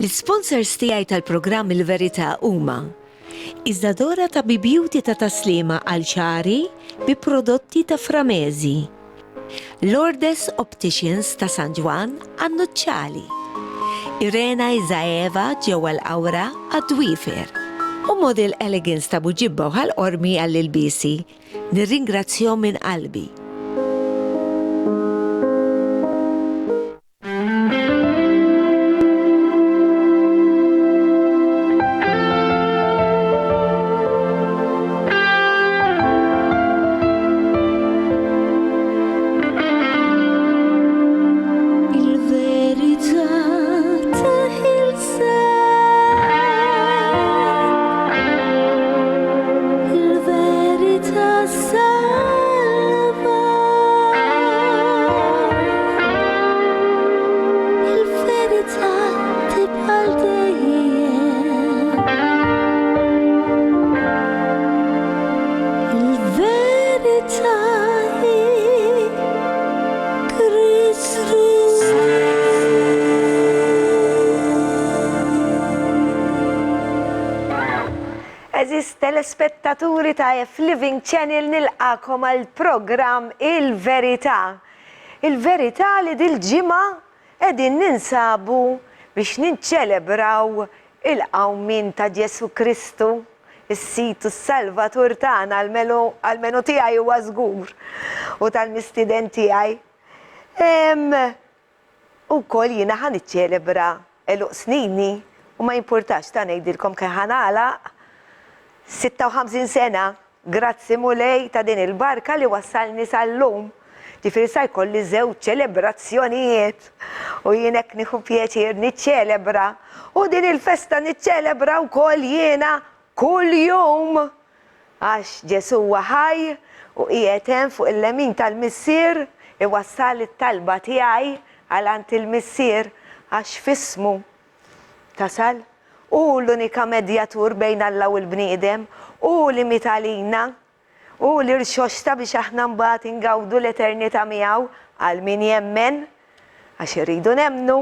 L-sponsors tiegħi tal-programm Il-Verità huma Iżdadora ta' Beauty ta' taslima għal ċari bi prodotti ta' Framezi, Lourdes Opticians ta' San Ġwan għan-Nuċċali, Irena Izaeva ġewwa l-Awra għad-Dwifer u Model Elegance ta' Buġibba u ħal-Qormi għall-Ilbisi. Nirringrazzjahom minn qalbi. Telespettaturi ta' F-Living Channel nilqakom għal program Il-Verità. Il-Verità li dil-ġimgħa qegħdin ninsabu biex ninċelebraw il-qawmin ta' Ġesu Kristu, is-situ s-Salvatur tagħna għall-menu tiegħi huwa żgur u tal-mistiden tiegħi. Ukoll jiena ħa niċċelebra eluq snini u ma jimpurtax ta' ngħidilkom kemm ħanagħlaq 56 sena, grazzi mulej ta' din il-barka li wassalni sal-lum. Ġifieri sa jkolli żewġ ċelebrazzjonijiet u jien hekk nieħu pjaċir niċċelebra u din il-festa niċċelebra wkoll jiena kull jum għax Ġesu huwa ħaj u qiegħed hemm fuq il-lemin tal-missier iwassal it-talba tiegħi għalant il-missier għax f'ismu tasal. U l-unika medjatur bejn Alla u l-bniedem, u li mitalina, u li rxoxta biex aħna mbagħad ingawdu l-eternità miegħu għal min jemmen, għax irridu nemmnu.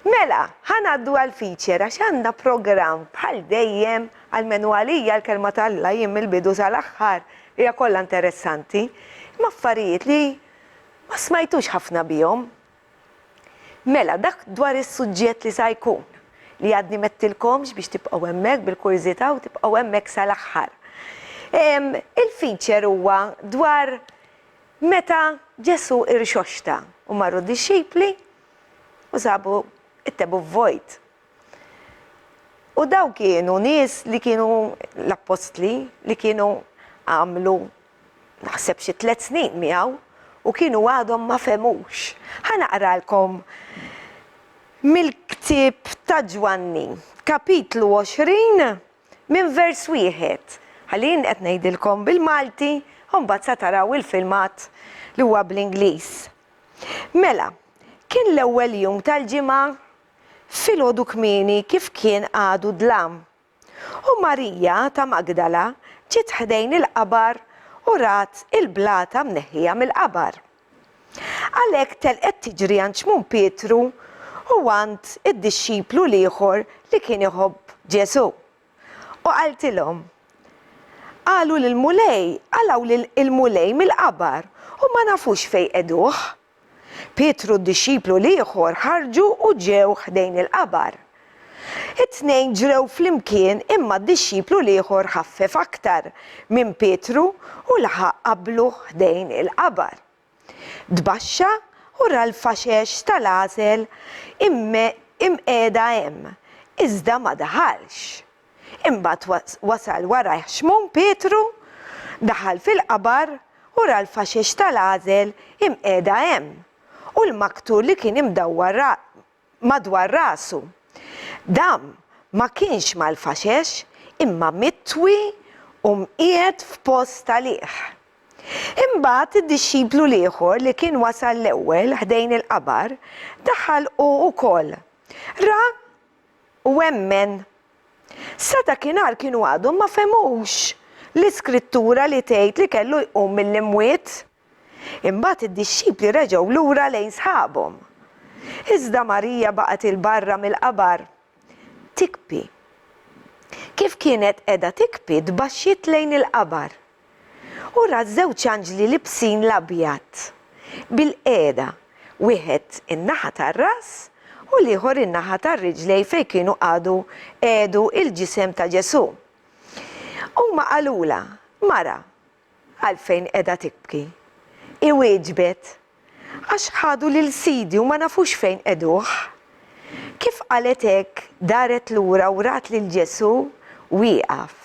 Mela, ħanaddu għal feature għax għandna programm bħal dejjem għal menu għalija l-kelma tal-Alla jiem il-bidu sal-aħħar hija kollha interessanti, ma affarijiet li ma smajtux ħafna bihom. Mela, dak dwar is-suġġett li sa jkun li għadni mettilkomx biex tibqgħu hemmhekk bil-kurżità u tibqgħu hemmhekk sal-aħħar. Il-feature huwa dwar meta Ġesu irxoxta u marru d-disċipli u sabu it-tebu vojt. U daw kienu nies li kienu l-apostli li kienu għamlu naħseb xi 3 snin miegħu u kienu għadhom ma femux. Ħanaqralkom mill-ktieb ta' Ġwanni, kapitlu 20 minn vers 1. Ħallin qed ngħidilkom bil-Malti u mbagħad sa taraw il-filmat li huwa bl-Ingliż. Mela, kien l-ewwel jum tal-ġimgħa filgħodu kmieni kif kien għadu dlam. U Marija ta' Magdala ġiet ħdejn il-qabar u rat il-blata mneħħija mill-qabar. Għalhekk telqet tiġri għand xmum Pietru u għand id-disċiplu ieħor li kien iħobb Ġesu. U qaltilhom, qalu lill-mulej, għalaw il-mulej mill-qabar u ma nafux fejn qeduh. Pietru d-disċiplu ieħor ħarġu u ġew ħdejn il-qabar. It-tnejn ġrew flimkien imma d-disċiplu ieħor ħaffef aktar minn Pietru u laħaq qablu ħdejn il-qabar. Tbaxxa u ra l-faxex tal-għasel imqiegħda hemm, iżda ma daħalx. Imbagħad wasal wara xmum Pietru, daħal fil-qabar u ra l-faxex tal-għasel imqiegħda hemm u l-maktur li kien imdawwar madwar rasu. Dam ma kienx mal-faxex imma mitwi u mqiegħed f'post tal-ieħ. Imbagħad id-disċiplu ieħor li kien wasal l-ewwel ħdejn il-qabar daħal ukoll. Ra u emmen. Sa dakinhar kienu għadhom ma femux l-iskrittura li tgħid li kellu jqum mill-imwiet. Imbagħad id-disċipli reġgħu lura lejn sħabhom. Iżda Marija baqgħet il-barra mill-qabar tikbi. Kif kienet qiegħda tikbi tbaxxiet lejn il-qabar. U ra żewġ anġli libsin l-abjad bil-qiegħda, wieħed in-naħa tar-ras u l-ieħor in-naħa tar-riġlej fejn kienu qiegħdu il-ġisem ta' Ġesu. Huma qalula, mara, għalfejn qiegħda tibki. Iwieġbet, għax ħadu lil Sidi u ma nafux fejn qeduh. Kif qalet hekk daret lura u rat lil Ġesu wieqaf.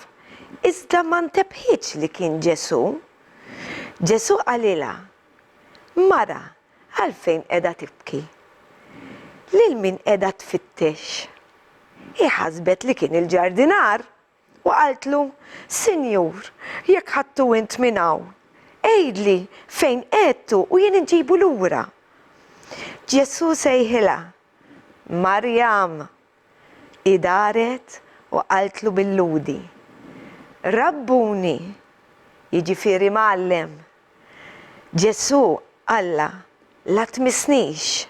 Iżda ma ntebħitx li kien Ġesu. Ġesu qalilha, mara, għalfejn qiegħda tibki. Lil min qiegħda tfittex. Iħasbet li kien il-ġardinar u qaltlu, Sinjur, jekk ħadtu int minn hawn, għejdli fejn qiegħdtu u jien inġibu lura. Ġesu sejħilha, Marjam, idaret u qaltlu bil-ludi. Rabbuni, jiġifieri Mgħallem. Ġesu alla, la tmissnix,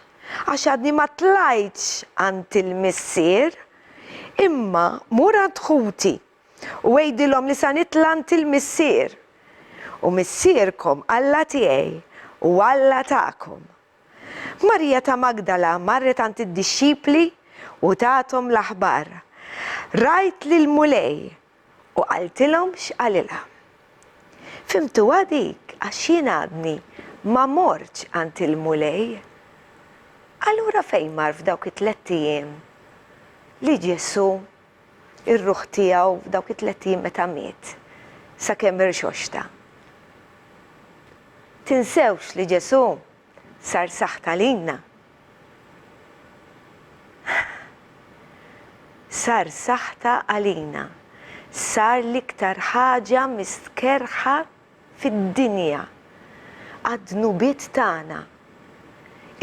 għax għadni ma tlajtx għand il-missier, imma mur għand ħuti u għejdilhom li sa nitla għand il-missier. U missierkom Alla tiegħi u Alla tagħkom. Marija ta' Magdala marret għand id-dixxipli u tatom l-aħbar. Rajt lil mulej u qaltilhom x'qalilha. Fimtu għadik għax jien għadni ma mortx għand il-mulej. Allura fejn mar f'dawk it-tlet ijiem li Ġesu ir-ruħ tiegħu f'dawk it-tlet ijiem meta miet sakemm irxoxta. Tinsewx li Ġesu sar saħta lilna. Sar saħta għalina. Sar l-iktar ħaġa mistkerħa fid-dinja. Għad-nubiet tagħna.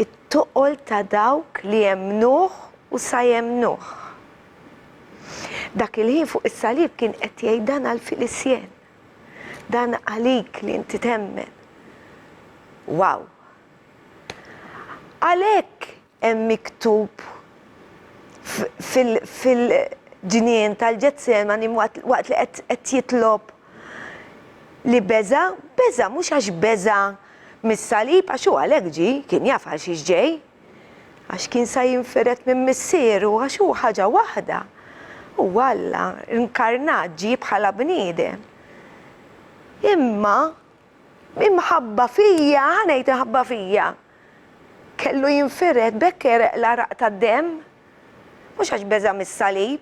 It-toqol ta' dawk li jemnuh u sa jemnuh. Dak il-ħin fuq is-salib kien qed jgħid dan għall-Filisjen. Dan għalik li inti temmen. Wow! Għalhekk hemm miktub fil-ġinien tal-Ġetsemani waqt li qed jitlob li beża mhux għax beża mis-salib għax hu għalhekk ġie, kien jaf għal xiex ġej. Għax kien sa jinferet minn missieru għax hu ħaġa waħda. U Alla inkarnat ġie bħala bniedem. Imma imħabba fija, ħanejt imħabba fija. Kellu jinferet bekker l-araq tad-dem. Mhux għax beża mis-salib.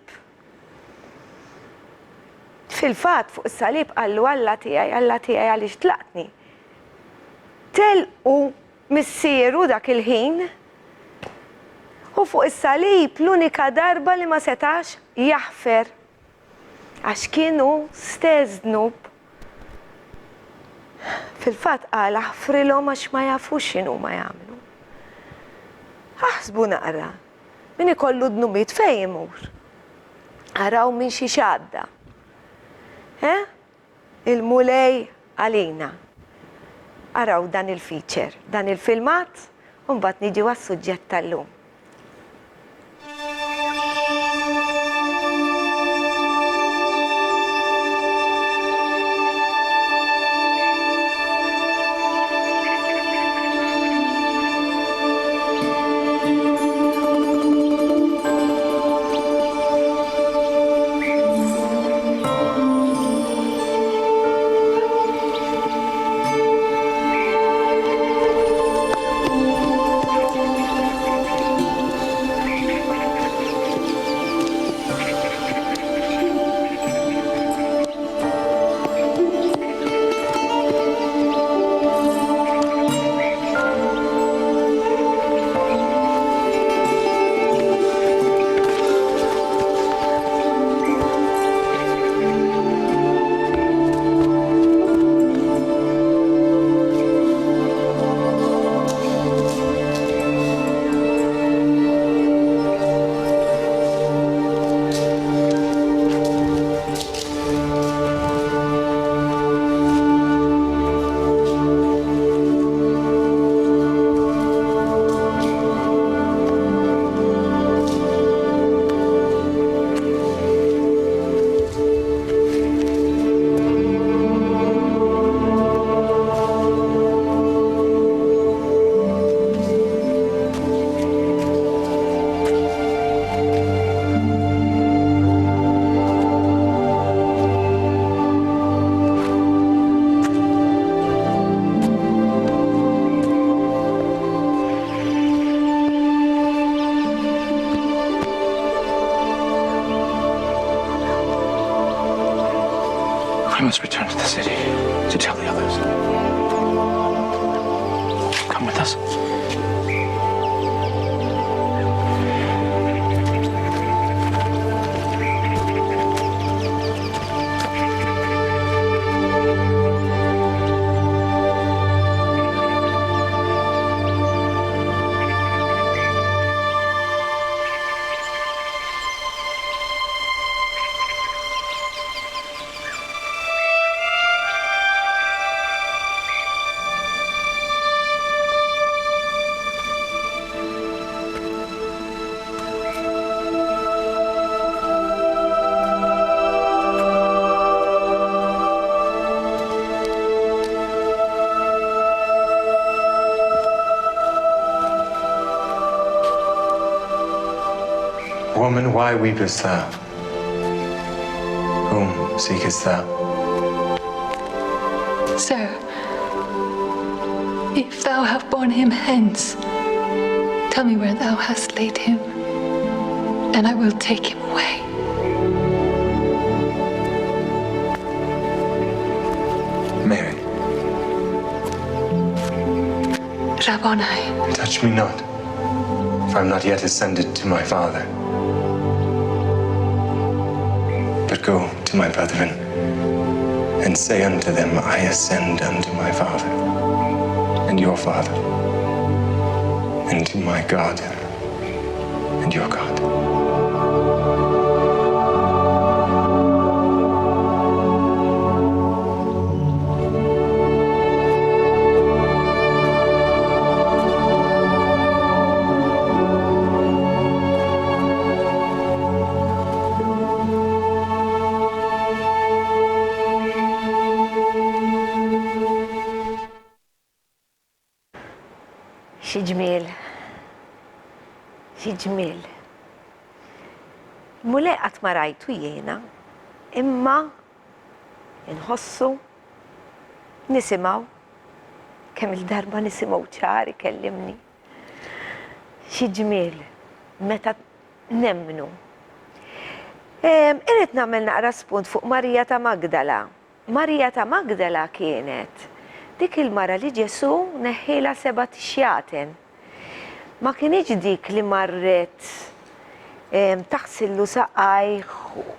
Fil-fatt fuq is-salib qallu Alla tiegħi għaliex tlaqtni. Telqu missieru dak il-ħin u fuq is-salib l-unika darba li ma setax jaħfer għax kienu stess dnub. Fil-fatt qal aħfrilhom għax ma jafux x'inhu ma jagħmlu. Aħsbu naqra, min ikollu dnubiet fejn imur. Araw minn xi xadda. Il-mulej għalina. Araw dan il-feature, dan il-filmat, u mbagħad niġi għas-suġġett tal-lum. I must return to the city to tell the others. Come with us. Woman, why weepest thou? Whom seekest thou? Sir, if thou have borne him hence, tell me where thou hast laid him, and I will take him away. Mary, Rabboni, touch me not, for I am not yet ascended to my Father. But go to my brethren, and say unto them, I ascend unto my Father, and your Father, and to my God, and your God. Xi ġmiel. Xi ġmiel. Mulej qatt ma rajtu jiena, imma inħossu, nisimgħu, kemm il-darba nisimgħu ċar ikellimni. Xi ġmiel, meta nemmnu. Irrid nagħmel naqra spunt fuq Marija ta' Magdala. Marija ta' Magdala kienet dik il-mara li Ġesu neħħilha 7 tixjaten. Ma kienx dik li marret taħsillu saqajh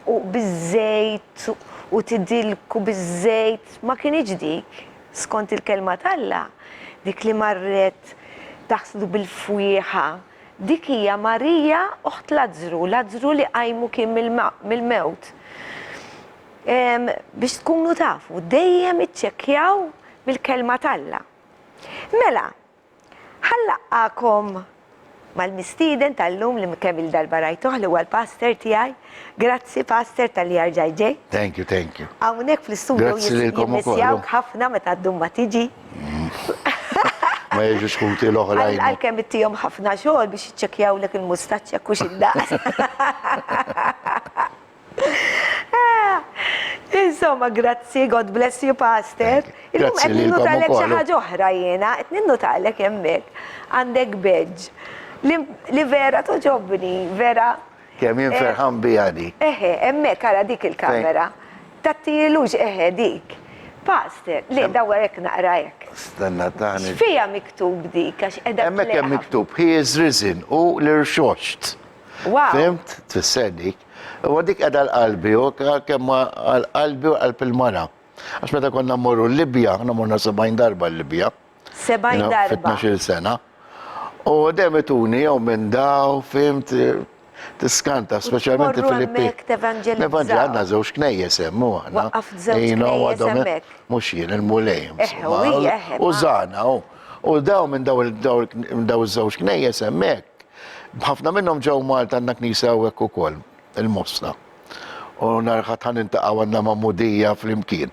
u biż-żejt u tidilku biż-żejt, ma kienx dik, skont il-kelma talla, dik li marret taħslu bil-fwieħa. Dik hija Marija oħt Lażru li qajmu kien mill-mewt. Biex tkunu tafu, dejjem iċċekkjaw bil-kelma talla. Mela, ħallaqakom mal-mistieden tal-lum li kemm il-darba rajtuh li huwa l-pastor tiegħi. Grazzi pastor tal-li jarġa' ġej. Thank you, thank you. Hawnhekk fl-istudio Grazzi lilkom ukoll. jimissjawk ħafna meta d-dumma tiġi. Ma jiġu skuti l-oħrajn. Għalkemm ittihom ħafna xogħol biex jiċċekkjaw lek il-mustaċċ jekk hux id-daqs. Insomma, grazzi, God bless you, pastor. Illum qed ninnutalek xi ħaġa oħra jiena, qed ninnutalek hemmhekk. Għandek beġġ li vera toġobni, vera. Kemm jien ferħan biha dik. Hemmhekk ara dik il-kamera. Tattilux dik. Pastor, li dawarek naqra hekk. Stenna tani. Fija miktub dik għax qiegħda Hemmhekk hemm miktub, he is risen u l-irxoxt. Wow. Fimt? Tfisser dik. U dik qiegħda l-qalbi, u kemm għal-qalbi u qalb il-mara. Għax meta konna mmorru l-Libja, konna morna 70 darba l-Libja. 70 darba. Fit-12 sena. U demetuni jew minn daw, fimt, tiskanta, speċjalment il-Filippi. Għandna żewġ knejjes hemm u aħna. Waqqaft żewġ knejjes hemmhekk. Mhux jien il-mulej. U żana u daw minn daw iż-żewġ knejjes hemmhekk. Ħafna minnhom ġew Malta għandna knisa hawnhekk ukoll, il-Mosla. U narħat ħan intaqgħu għandna Mammudija flimkien.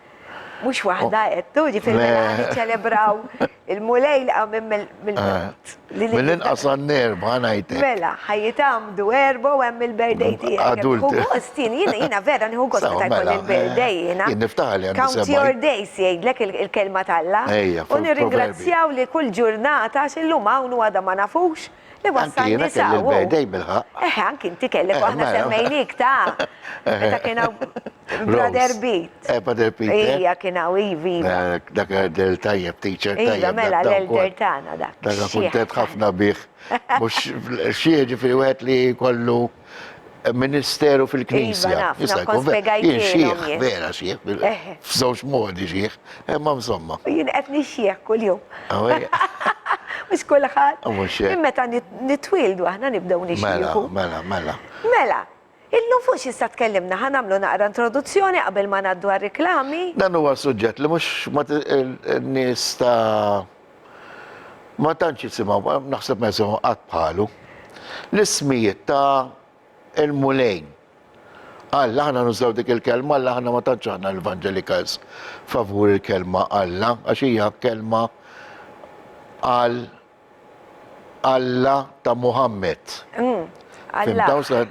Mhux waħda qed ġifieri ċelebraw il-mulej li għam mill-belt. Mill-inqas għan-nerba ħanajtek. Mela, ħajitamdu erba u hemm il-birthday tiegħek. Adulti. Hu gost, jina vera nieħu gost Sawa, meta jkun mela, il-birthday jiena. jien niftaħ li għandi Count seba' your days jgħidlek il-kelma talla. Ejja, U nirringrazzjaw li kull ġurnata għax illum hawn u għadha ma nafux li Anki wassalni jiena kelli sawu. il-birthday bil-ħaq. Anki inti kellek aħna mela. semmejnik ta' meta kienaw Brother Beat. Brother Peter. Ija kienaw Ivi. Dak del tajjeb, teacher tajjeb. Iva, mela dak l-elder ukoll. tagħna dak. Dak xieħ. kuntent ħafna bih. Mux xie ġifiri wieħed li kollu ministeru fil-knisja. Iva, naf, Jista' naf, kon jkun ver- spjegajtilhom jien xieħ, jien. vera xieħ, Eħe. f'żewġ modi xieħ, imma insomma. Jien qed nixxieħ kuljum. Għawaj, Mhux kulħadd. Mhux hekk. Minn meta nitwildu aħna nibdew Mela, nixxieħu. mela, mela. Mela, illum fuq xista tkellimna ħanamlu naqra introduzzjoni qabel ma ngħaddu għar-riklami. Dan huwa suġġett li mhux n-nies ta' ma tantx jisimgħu, naħseb ma jisimgħu qatt bħalu. L-ismijiet ta' il-mulejn. Alla ħana nużaw dik il-kelma, alla ħana ma tantx aħna l-evangelicals favur il-kelma Alla, għax hija kelma għal Alla ta' Muhammad. Fimtaw sa'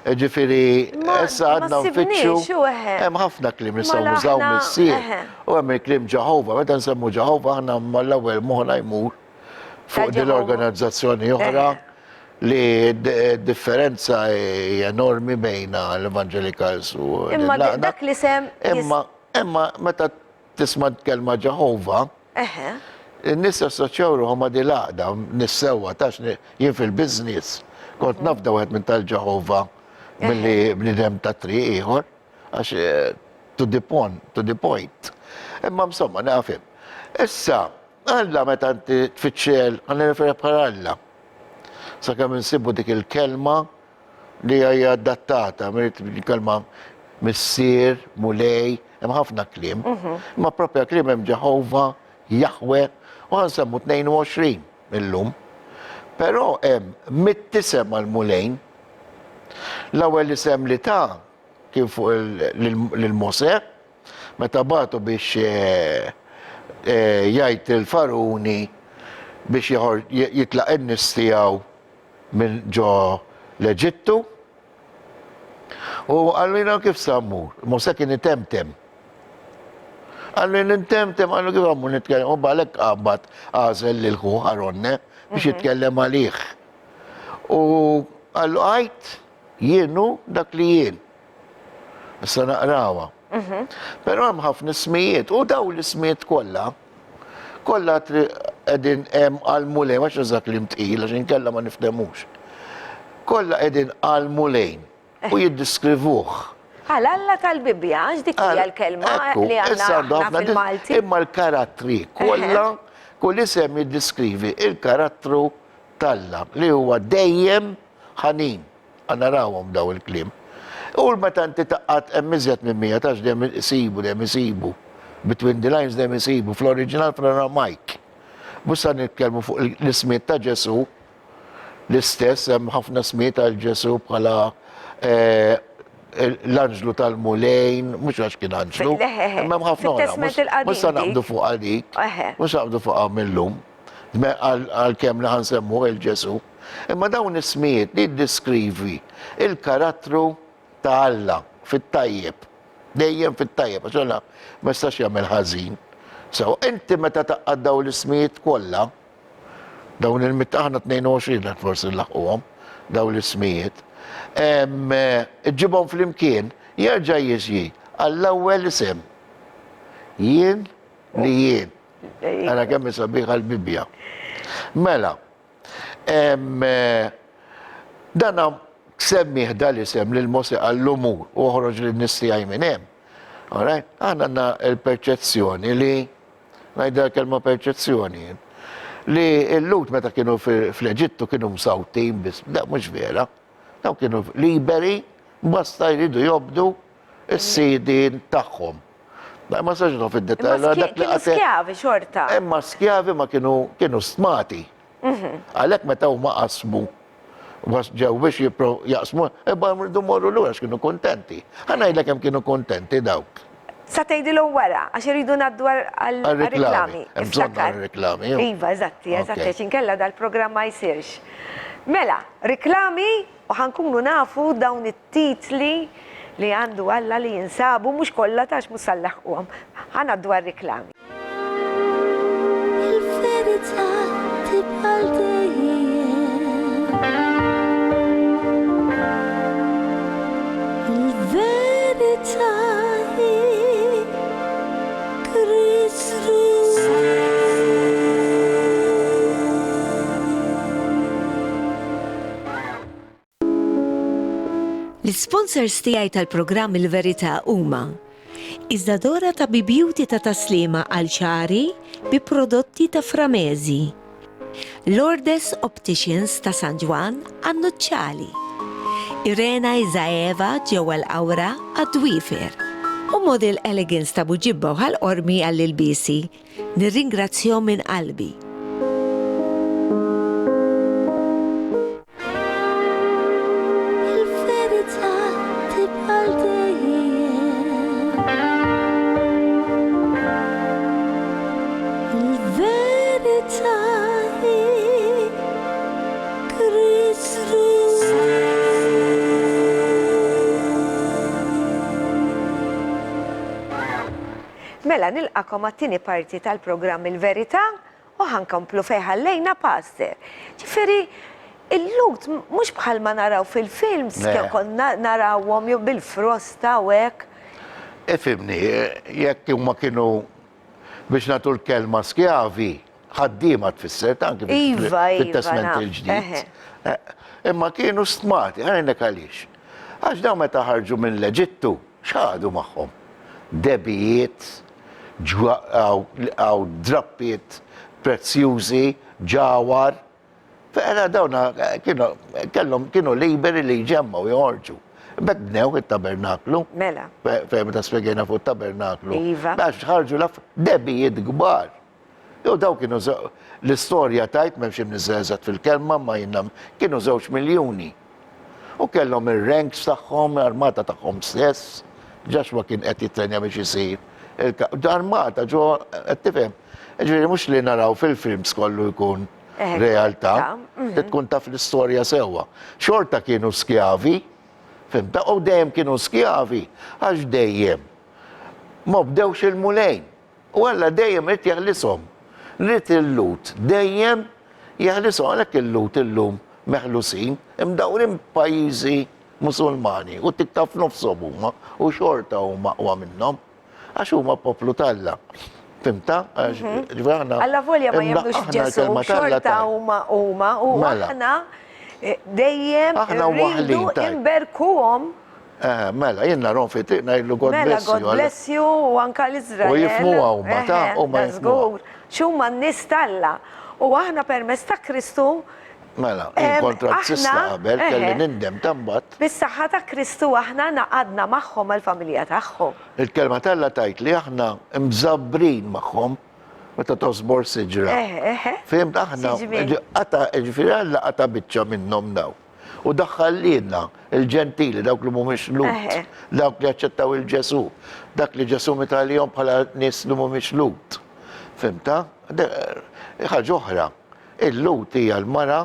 ġifiri, Ma- essa ma għadna sibniex, nfittxu, u eħe. hemm ħafna klim Ma nistgħu nużaw laħna, missier. eħe. U hemm il-klim Ġehova, meta nsemmu Ġehova aħna mal-ewwel moħħna jmur fuq din Ġehova. l-organizzazzjoni oħra Eħe. li differenza hija enormi bejn l-evangelicals u Imma l-laqda. dak li sem. Imma meta tisma' kelma Ġehova, Eħe. n-nis assoċjaw ruħom ma di laqda, nissewa, tax jien fil-biznis. Kont nafda għed minn tal-Ġehova mill-li bnidem ta' tri iħor, għax to the point. Imma msomma, nafim. Issa, Alla meta inti tfittxel, għanna referi bħal Alla. Sa' kam nsibu dik il-kelma li hija adattata, merit il-kelma missier, mulej, hemm ħafna klim. Ma propja klim hemm Ġehova, Jahwe, u għansemmu 22 illum. Però hemm mit-tisem għal-mulejn, l-ewwel isem li ta' kien fuq l-Mose, meta batu biex jgħid il-Faruni biex jitlaq in-nies tiegħu minn ġo l-Eġittu. U għallina kif sammur, Mose kien itemtem. Għallin intemtem, għallu kif għammu nitkellem, u balek għabbat għazel l-ħu ħaronne biex jitkellem għalih. U għallu għajt jienu dak li jien. Issa naqrawa. Pero hemm ħafna ismijiet, u daw l-ismijiet kollha qegħdin hemm għal-mulejn, għax eżak li mtqil, għax inkella ma niftemux. Kollha qegħdin għal-mulejn u jiddiskrivuh. Alla tal-Bibja, għax dik hija l-kelma li għandna fil-Malti. Imma l-karattri, kollha kull isem jiddiskrivi il-karattru talla li huwa dejjem ħanin. Għanarawhom daw il-klim. U l-meta inti taqqat hemm iżjed minn mija tax dejjem isibu. Between the lines dejjem isibu fl-oriġinal fl-Aramajk. Bussa nitkellmu fuq l-ismiet ta' Ġesu, l-istess hemm ħafna smiet għal Ġesu bħala l-anġlu tal-mulejn, mux għax kien anġlu, imma ħafna għora, mux naqbdu fuq għalik, mux naqbdu fuq għamillum, għal-kem li ħansemmu il-ġesu. Imma dawn ismijiet li diskrivi il-karattru ta' Alla fit-tajjeb, dejjem fit-tajjeb, għax Alla ma jistax jagħmel ħażin. So, inti meta taqqad daw l-ismijiet kollha, dawn il-mittaħna 22 forsi l-laqquhom, daw l-ismijiet, ġibhom fl-imkien, jerġa' jiġi għall-ewwel isem. Jien li jien. Għana kemm sabiħ għal-Bibja. Mela, dana semmiħ dal-isem l-Mose għall-umur u ħroġ l-nistijaj minn hemm. Għana għanna il-perċezzjoni li, najda kelma perċezzjoni, li l-lut meta kienu fl-Eġittu kienu msawtin bis, da mux vera. Daw kienu liberi, basta jridu jobdu s-sidin tagħhom. Ma saġnu fid-detal. Kienu skjavi xorta. Imma skjavi ma kienu stmati. Għalek meta huma qasmu, ġew biex jaqsmu, ebba mridu morru l-għura kienu kontenti. Għanajlek hemm kienu kontenti dawk. Sa tgħidilhom wara, għax iridu ngħaddu għal-reklami. Hemm bżonn għal-reklami, jew? Iva, eżatti, Ok. għax inkella dal-programm ma jsirx. Mela, reklami u ħankunu nafu dawn it-titli li għandu Alla li jinsabu mhux kollha tax mhux sallaħquhom. Ħanaddu għal-reklami. Il-verità tibqa' dejjem. Il-verità hi Kristus. L-sponsors tiegħi tal-programm Il-Verità huma Iżdadora ta' Beauty ta' taslima għal ċari bi prodotti ta' Framezi, Lourdes Opticians ta' San Juan għan-Nuċċali, Irena Izaeva ġewwa l-Awra għad-Dwifer u Model Elegance ta' Buġibba u ħal-Qormi għall-ilbisi. Nirringrazzjahom minn qalbi. Il-verità tibqa' dejjem. Il-verità hi Kristus. Mela, nilqakom għat-tieni parti tal-programm Il-Verità u ħankomplu fejn lejna pastor. Ġifieri, il-lut mhux bħalma naraw fil-films Le. kien konna narawhom jew bil-frosta u hekk. Ifimni, jekk huma kienu biex nagħtu l-kelma skjavi, ħaddiema tfisser anke Iva, fit-testament naf, il-ġdid. Imma kienu stmati, għalhekk għaliex. Għax dawn meta ħarġu minn l-Eġittu, x'għadu magħhom? Debijiet, għaw drappiet prezzjużi, ġawar. Fela dawna kienu liberi li jġemmaw joħorġu. Bek bnew il-tabernaklu. Mela. Fejn meta spiegħina fuq tabernaklu. Iva. Biex ħarġu debijiet kbar. Jew daw kienu l-istorja tajt m'hemmx imniżeżat fil-kelma ma jinnam kienu 2 miljuni. U kellhom ir-ranks tagħhom, armata tagħhom stess, ġax ma kien qed jitrenja biex isir. Armata ġo qed tifhem. Ġifieri mhux li naraw fil-films kollu jkun realtà, tkun taf l-istorja sewwa. Xorta kienu skjavi, fimta, u dejjem kienu skjavi, għax dejjem. Ma bdewx il-mulejn. U għalla dejjem rrit jaħlisom. Rrit il-lut, dejjem jaħlisom għalek il-lut il-lum meħlusin, imdawrin pajizi musulmani u tiktaf nofsom huma u xorta huma minnhom għax huma poplu Alla. Fimta? Alla volja ma jemnux ġesu, xorta huma u aħna dejjem rridu imberkuhom. Mela, jenna ron fi triqna jillu God Mela, bless you. God bless you u anka l-Izrael. U jifmuha huma, ta' huma jifmuha. Xumma n-nis Alla. U aħna permess ta' Kristu. Mela, inkontrazzista qabel, kelli nindem tambat. Bis-saħħa ta' Kristu aħna naqadna magħhom għall-familja tagħhom. Il-kelma Alla tajt li aħna mżabbrin magħhom meta tosbor siġra. Fimt aħna, ġifieri Alla qata biċċa minnhom daw. U daħħallina il-ġentili, dawk li mhumiex lut, dawk li aċċettaw il-Ġesu, dak li Ġesu mitalihom bħala nies li mhumiex lut. Fimta? Ħaġa oħra, il-lut hija l-mara,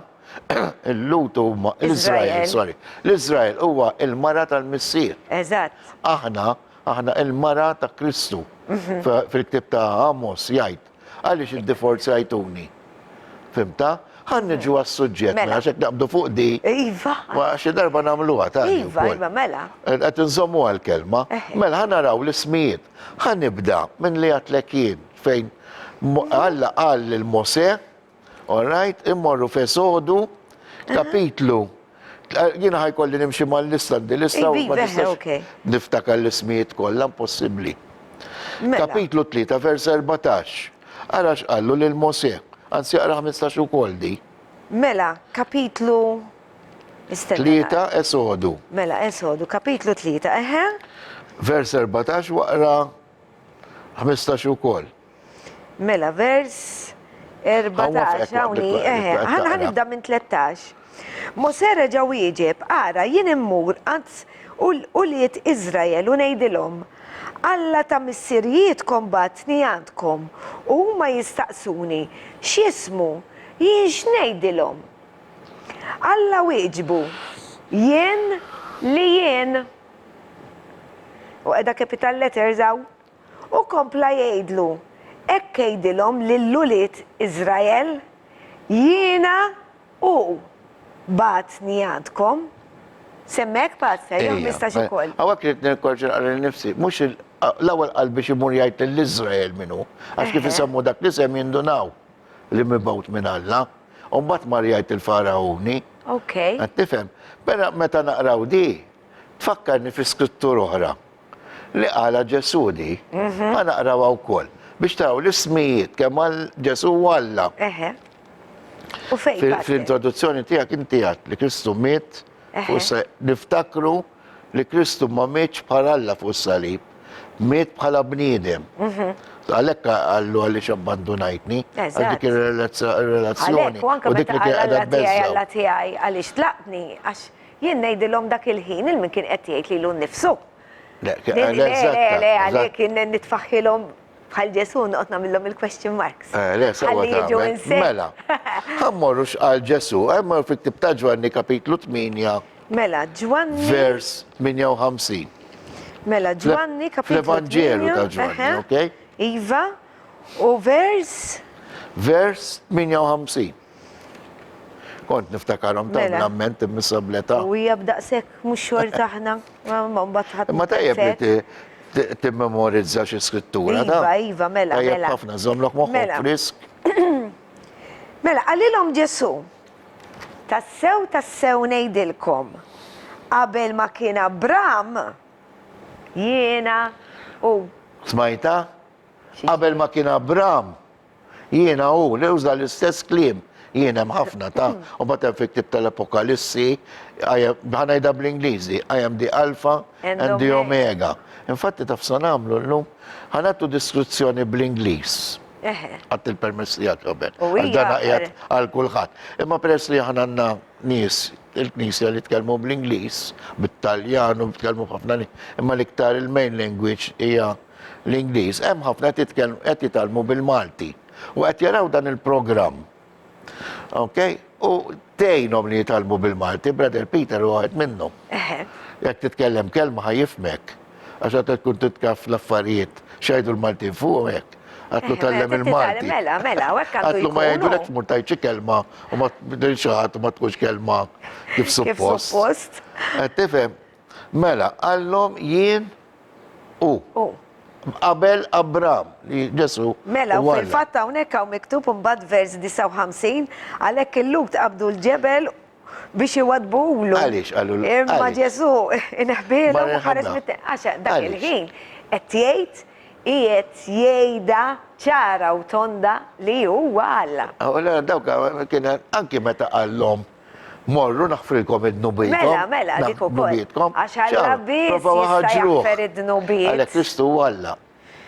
il-lut huma l-Iżrael, sorry. L-Iżrael huwa il-mara tal-missier. Eżatt. Aħna il-mara ta' Kristu. Fil-ktib ta' Amos jgħid, għaliex id-diforzajtuni. Fimta? ħanniġu għas-suġġett, mela xek naqbdu fuq di. Iva. Ma xi darba nagħmluha tani. Iva, mela. Qed inżommu għall-kelma. Mela ħanaraw l-ismijiet. Ħanibda minn li għatlek jien fejn Alla qal lil-Mosè, alright, immorru f'Esodu, kapitlu. Jiena ħajkolli nimxi mal-lista d-lista u ma nistax niftakar l-ismijiet kollha impossibbli. Kapitlu 3, vers 14. Arax qallu lil-Mosè. Anzi, għara 15 ukoll di. Mela, kapitlu... 3 Esodu. Mela, Esodu, kapitlu 3, Vers 14 waqra 15 ukoll. Mela, vers 14, għawni, ħanibda minn 13. Mosè reġa' wieġeb, ara jien immur u liet Izrael u ngħidilhom, Alla ta' missirijietkom batni għandkom u huma jistaqsuni x'ismu jiex ngħidilhom. Alla wieġbu jien li jien. U qiegħda capital letters hawn u kompla jgħidlu hekk jgħidilhom lill-ulied Iżrael jiena u batni għandkom. Semmek pazza, jew mistax ukoll. Għawak rrit nirkorġer għal nifsi, mux l-ewwel qal biex imur jgħid l-Izrael minnu, għax kif isemmu dak li sem jindunaw li mibgħut minn Alla, u mbagħad mar jgħid il-Farawni. Ok. Għad tifhem, però meta naqraw di, tfakkarni fi skrittur oħra li qala Ġesu di, ma naqraw wkoll biex taraw l-ismijiet kemm għal Ġesu u Alla. Eħe. U fejn Fil-introduzzjoni tiegħek inti għad li Kristu miet, niftakru li Kristu ma mietx bħala Alla fuq is-salib, miet bħala bniedem. Għalhekk għallu għaliex abbandunajtni, għal dik ir-relazzjoni. Għalek, u anka meta għalla tiegħi Alla tiegħi għaliex tlaqtni, għax jien ngħidilhom dak il-ħin il-min kien qed jgħid lilu nnifsu. Le, għalek nitfaħħilhom bħal Ġesu noqgħod nagħmilhom il-question marks. Le, sewa tagħmel. Mela, ħammorrux għal Ġesu, ħammor fit-tib ta' Ġwanni kapitlu 8. Mela, Ġwanni. Vers 58. Mela, Ġwanni kapitlu 8. Fl-Evanġelu ta' Ġwanni, ok? Iva, u vers. Vers 58. Kont niftakarhom ta' blamment immisableta. U jabda sekk mhux xorta aħna, ma mbagħad Ma tajjeb li timmemorizza xi skrittura ta'. Iva, mela. Tajjeb ħafna żommlok moħħok frisk. Mela, għalilhom Ġesu, tassew ngħidilkom, qabel ma kien Abram, jiena u. Smajta? Qabel ma kien Abram, jiena u, li uża l-istess kliem. Jiena ħafna ta' u bata fiktib tal-Apokalissi, ħanajda bl-Ingliżi, I am the Alpha and the Omega. Infatti tafsa namlu l-lum, ħanattu diskrizzjoni bl-Ingliż. Għat il-permess li għakħobel. Għal-dana għat għal-kulħat. Imma peress li ħananna nis, il-knisja li tkellmu bl-Ingliż, bit-Taljanu, bit-tkellmu ħafna, imma l-iktar il-main language hija l-Ingliż. Hemm ħafna qed jitalmu bil-Malti. U qed jaraw dan il-programm. Ok? U tejnom li jitalmu bil-Malti, Brother Peter u għed minnhom. Jekk titkellem kelma ħajifmek, għax għat tkun titkaf l-affarijiet, xajdu l-Malti fuq hekk. Għatlu tallem il-Malti. Mela, għekk għatlu ma jgħidu l-ek tmur tajċi kelma, u ma t-dirċaħat, u ma tkunx kelma kif suppost. Tifem, mela, għallom jien u. Qabel Abram, li Ġesu. Mela, u fil-fatta unek għaw miktub mbagħad vers 59, għalhekk illum tqabdu l-ġebel biex iwadbulu. Għaliex għallu Imma Ġesu inħbielhom u ħares għaxa dak il-ħin qed jgħid qiegħed jgħidha ċara u tonda li huwa Alla. Għalla dawk kien anki meta qallhom morru naħfrilkom id-nubitkom. Mela, dik ukoll. Għax Alla biss jista' jaħfer id-nubiet. Għalek Kristu Alla.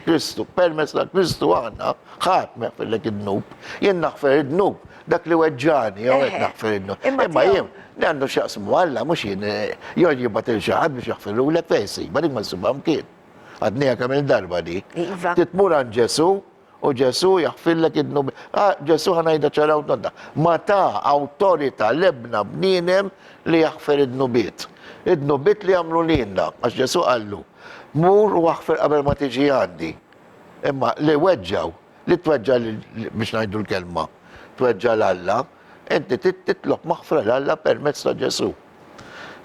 Kristu, permess la Kristu għanna, ħadd meħfirlek id-nub. Jien naħfer id-nub, dak li weġġani, jew qed naħfer id-nub. Imma jien, li għandu xaqsmu Alla, mhux jien jibat il-xaħad biex jaħfirlu l fesi, ma dik ma subam kien. Għadnija kemm il-darba di. Titmur għan Ġesu, u Ġesu jaħfirlek id-nub. Ġesu ħanajda ċaraw tonda. Ma ta' autorita lebna bninem li jaħfer id-nubiet. Id-nubiet li għamlu lilna, għax Ġesu għallu. Mur u jaħfer qabel ma tiġi għandi. Imma li weġġaw, li tweġġa biex ngħidu l-kelma, tweġġa l-Alla, inti titlob maħfra l-Alla permezz ta' Ġesu.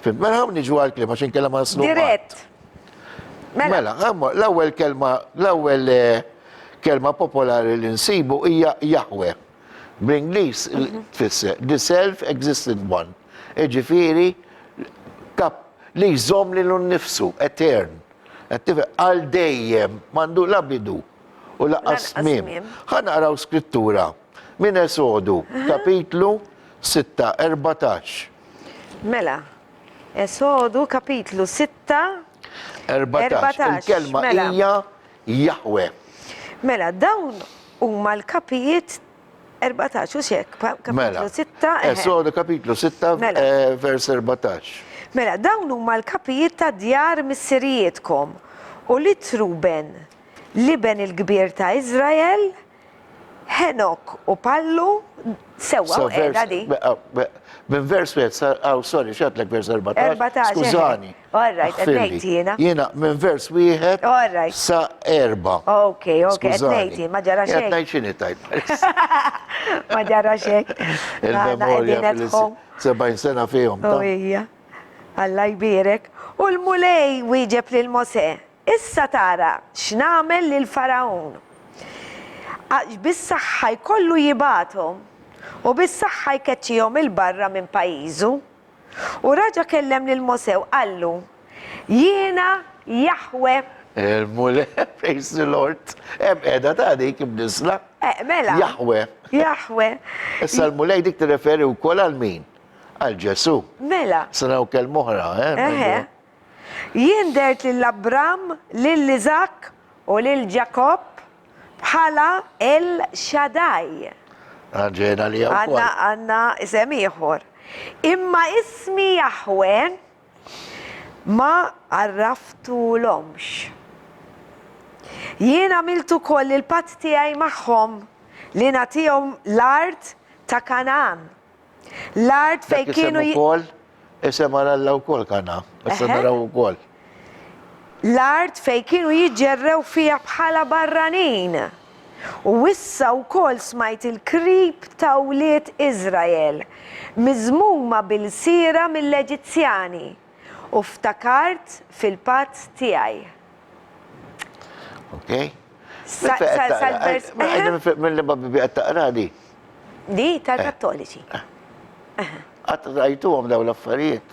Fim, mela għam niġu għal-kelma xin kelma snu. Dirett. Mela, l-ewwel kelma, l-ewwel kelma popolari li nsibu hija Yahweh. Bl-Ingliż tfisser the self-existent one. Ġifieri kap li jżomm lilu nnifsu, etern. Għal dejjem, mandu la bidu u laqas mim. Ħanaqraw skrittura minn Esodu, kapitlu 6-14. Mela, Esodu kapitlu 6-14. Il-kelma hija Yahweh. Mela, dawn huma l-kapijiet 14 u xek, kapitlu 6. Esodu kapitlu 6, vers 14. Mela, dawn huma l-kapijiet ta' djar missirijietkom u li Truben liben il-kbir ta' Izrael, Henok u Pallu sewa u edha di. Minn vers wieħed, sorry, xatlek vers 14. 14, Skużani. All right, Aħfilli. għednejt jiena. Jiena minn vers wieħed All right. sa 4. Ok, għednejt, ma ġara xejn. Għednejt xini tajt. Ma ġara xejn. Il-memorja fil-70 sena fihom. U hija. Alla jbirek. U l-mulej wieġeb lil Mose. Issa tara x'namel lil Farawn. Bis-saħħa jkollu jibatom u bis-saħħa jkeċċihom il-barra minn pajizu. U raġa kellem lil Mose u qallu, jiena Jahwe. Il-mule, praise the Lord. Edha ta' dik ibnisla. Mela. Jahwe. Jahwe. Issa l-mulej dik t-referi u kol għal-min? Għal-ġesu. Mela. Sanaw kell-moħra, Jien dert lill-Abram, lill-Izak u lill-Ġakob bħala El-Shaddai. Għanġena li għaw kol. Għanna isem ieħor. Imma ismi Jahwe ma għarraftulhomx. Jien għamiltu koll il-patt tiegħi magħhom li nagħtihom l-art ta' Kanaan. L-art fejn kienu Isem għalla u kol kana. Issa naraw u kol. L-art fejn kienu jiġġerrew fija bħala barranin. U issa wkoll smajt il-krib ta' wlied Izrael, miżmuma bil-sira mill-Eġizzjani, u ftakart fil-patt tiegħi. Ok? Sal-vers. Mill-li ma bibi għattaqra di. Di tal-Kattoliċi. Għatta rajtu għom daw l-affarijiet.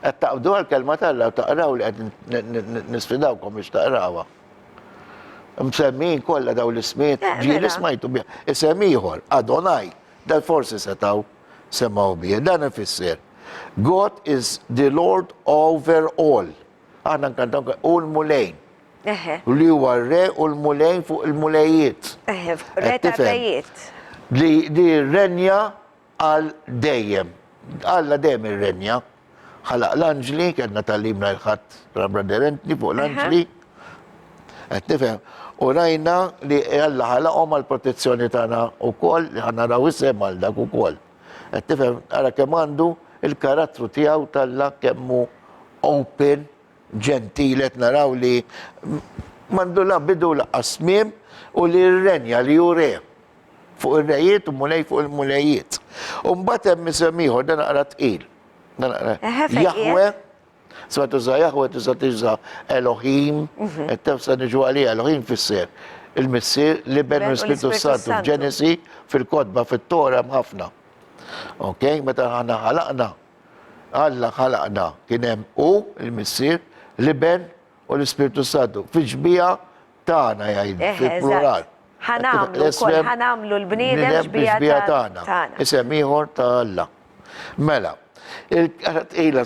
Għattaqbdu għal-kelma tal-la taqraw li għad nisfidawkom biex taqrawa. Msemmin kolla daw l-ismiet, ġili smajtu bija. Isemmiħor, Adonai, dal forsi setaw semmaw bija. Dan ifisser. God is the Lord over all. Għanna nkantaw u l-mulejn. Li huwa re u l-mulejn fuq il-mulejjiet. Re ta' rejiet. Li renja għal dejjem. Għalla dejjem ir-renja. Ħalaq l-anġli, kħedna tal-limna l-ħat rabbraderenti fuq l-anġli. Tifhem. U rajna li Alla ħalaqhom għal protezzjoni tagħna wkoll li ħana raw isem għal dak ukoll. Tifhem, ara kemm għandu il-karattru tiegħu Alla kemmu open, ġentilet naraw li mandu la bidu la qasmim u li r-renja li jure fuq ir-rejiet u mulej fuq il-mulejjiet. U mbagħad hemm isem ieħor dan naqra tqil. Jahwe, sa tuża Jahwe tuża tuża Elohim, qed tefsa niġu għalija Elohim fisser. Il-missier li ben l-Spiritu Santu f'Ġenesi fil-kodba fit-Tora ħafna. Ok, meta ħana ħalaqna, Alla ħalaqna kien hemm u il-missier li ben u l-Spiritu Santu. Fiġbija tagħna jgħid fil-plural. ħanamlu l-bniedem ġbija tagħna. Isem ieħor ta' Alla. Mela, il-ila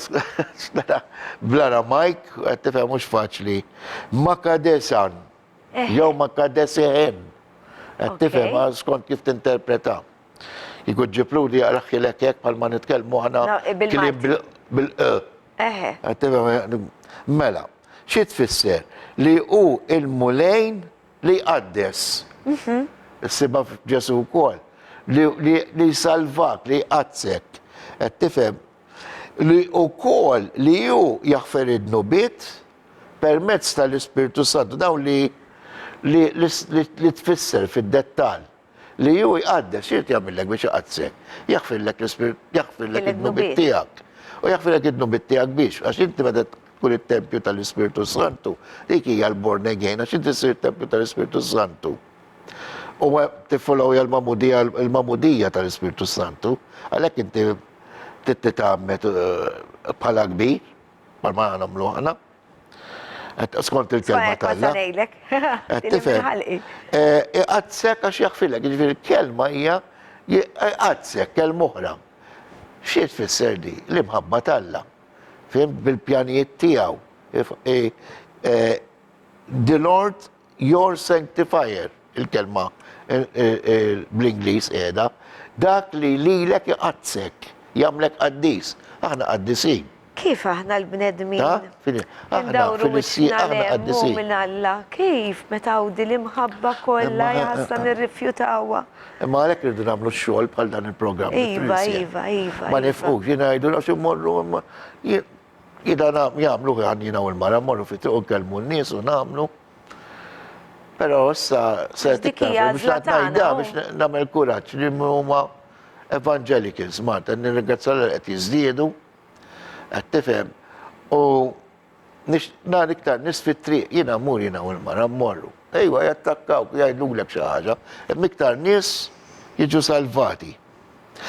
bl-Aramajk, għattifem mux faċli, makadesan, jew makadesehen, għattifem skont kif t-interpreta. Jikun ġiplu di għaraxilek jek pal ma nitkelmu ħana klim bil-e. Għattifem, mela, xie tfisser li u il-mulejn li għaddes, s-siba ġesu kol, li salvak, li għadsek, tifhem li u kol li ju jaħfer id-nubit permezz tal-Ispiritu Santu, daw li tfisser fid-dettal li ju jqaddes, xirt jagħmellek biex jaqadsek, jaħfirlek id-nubit tiegħek. U jaħfirlek id-nubit tiegħek biex, għax inti meta tkun it-tempju tal-Ispiritu Santu, dik hija l-born again, għax inti ssir tempju tal-Ispiritu Santu. U tiffollow il-mamudija tal-Ispiritu Santu, għalhekk inti tittammet bħala kbir, bħal ma għanamlu għana. Skont il-kelma tal-la. Għadsek għax jaħfilek, il-kelma hija għadsek, kelma oħra. Xie tfisser di? L-imħabba tal-la. Fim bil-pjanijiet tijaw. The Lord, your sanctifier, il-kelma bl-Inglis edha, dak li lilek jgħadsek. Jamlek għaddis, aħna għaddisin. kif aħna l-bnedmin? Aħna Ndawru fil-sija, wiċċna aħna lemmu għaddisi. minn Alla. Kif meta għawdi l-imħabba kollha jħassa nirrifjutawha. Imma għalek rridu namlu x-xogħol bħal dan il-programm. Iva, iva, iva. Ma nifqux, jina jgħidu għax immorru, jina jgħamlu għan jina u l-mara, morru fit u kelmu n-nies u namlu. Pero issa se Dik hija biex zlatana, najda u. biex namel kuraċ li huma evangelicals, Marta, nirringrazzjala li qed jiżdiedu, qed tifhem, u nar iktar nis fit-triq, jina mur jina u l-mara, morru. Ejwa, jattakkaw, jgħidlulek xi ħaġa, miktar nies jiġu salvati.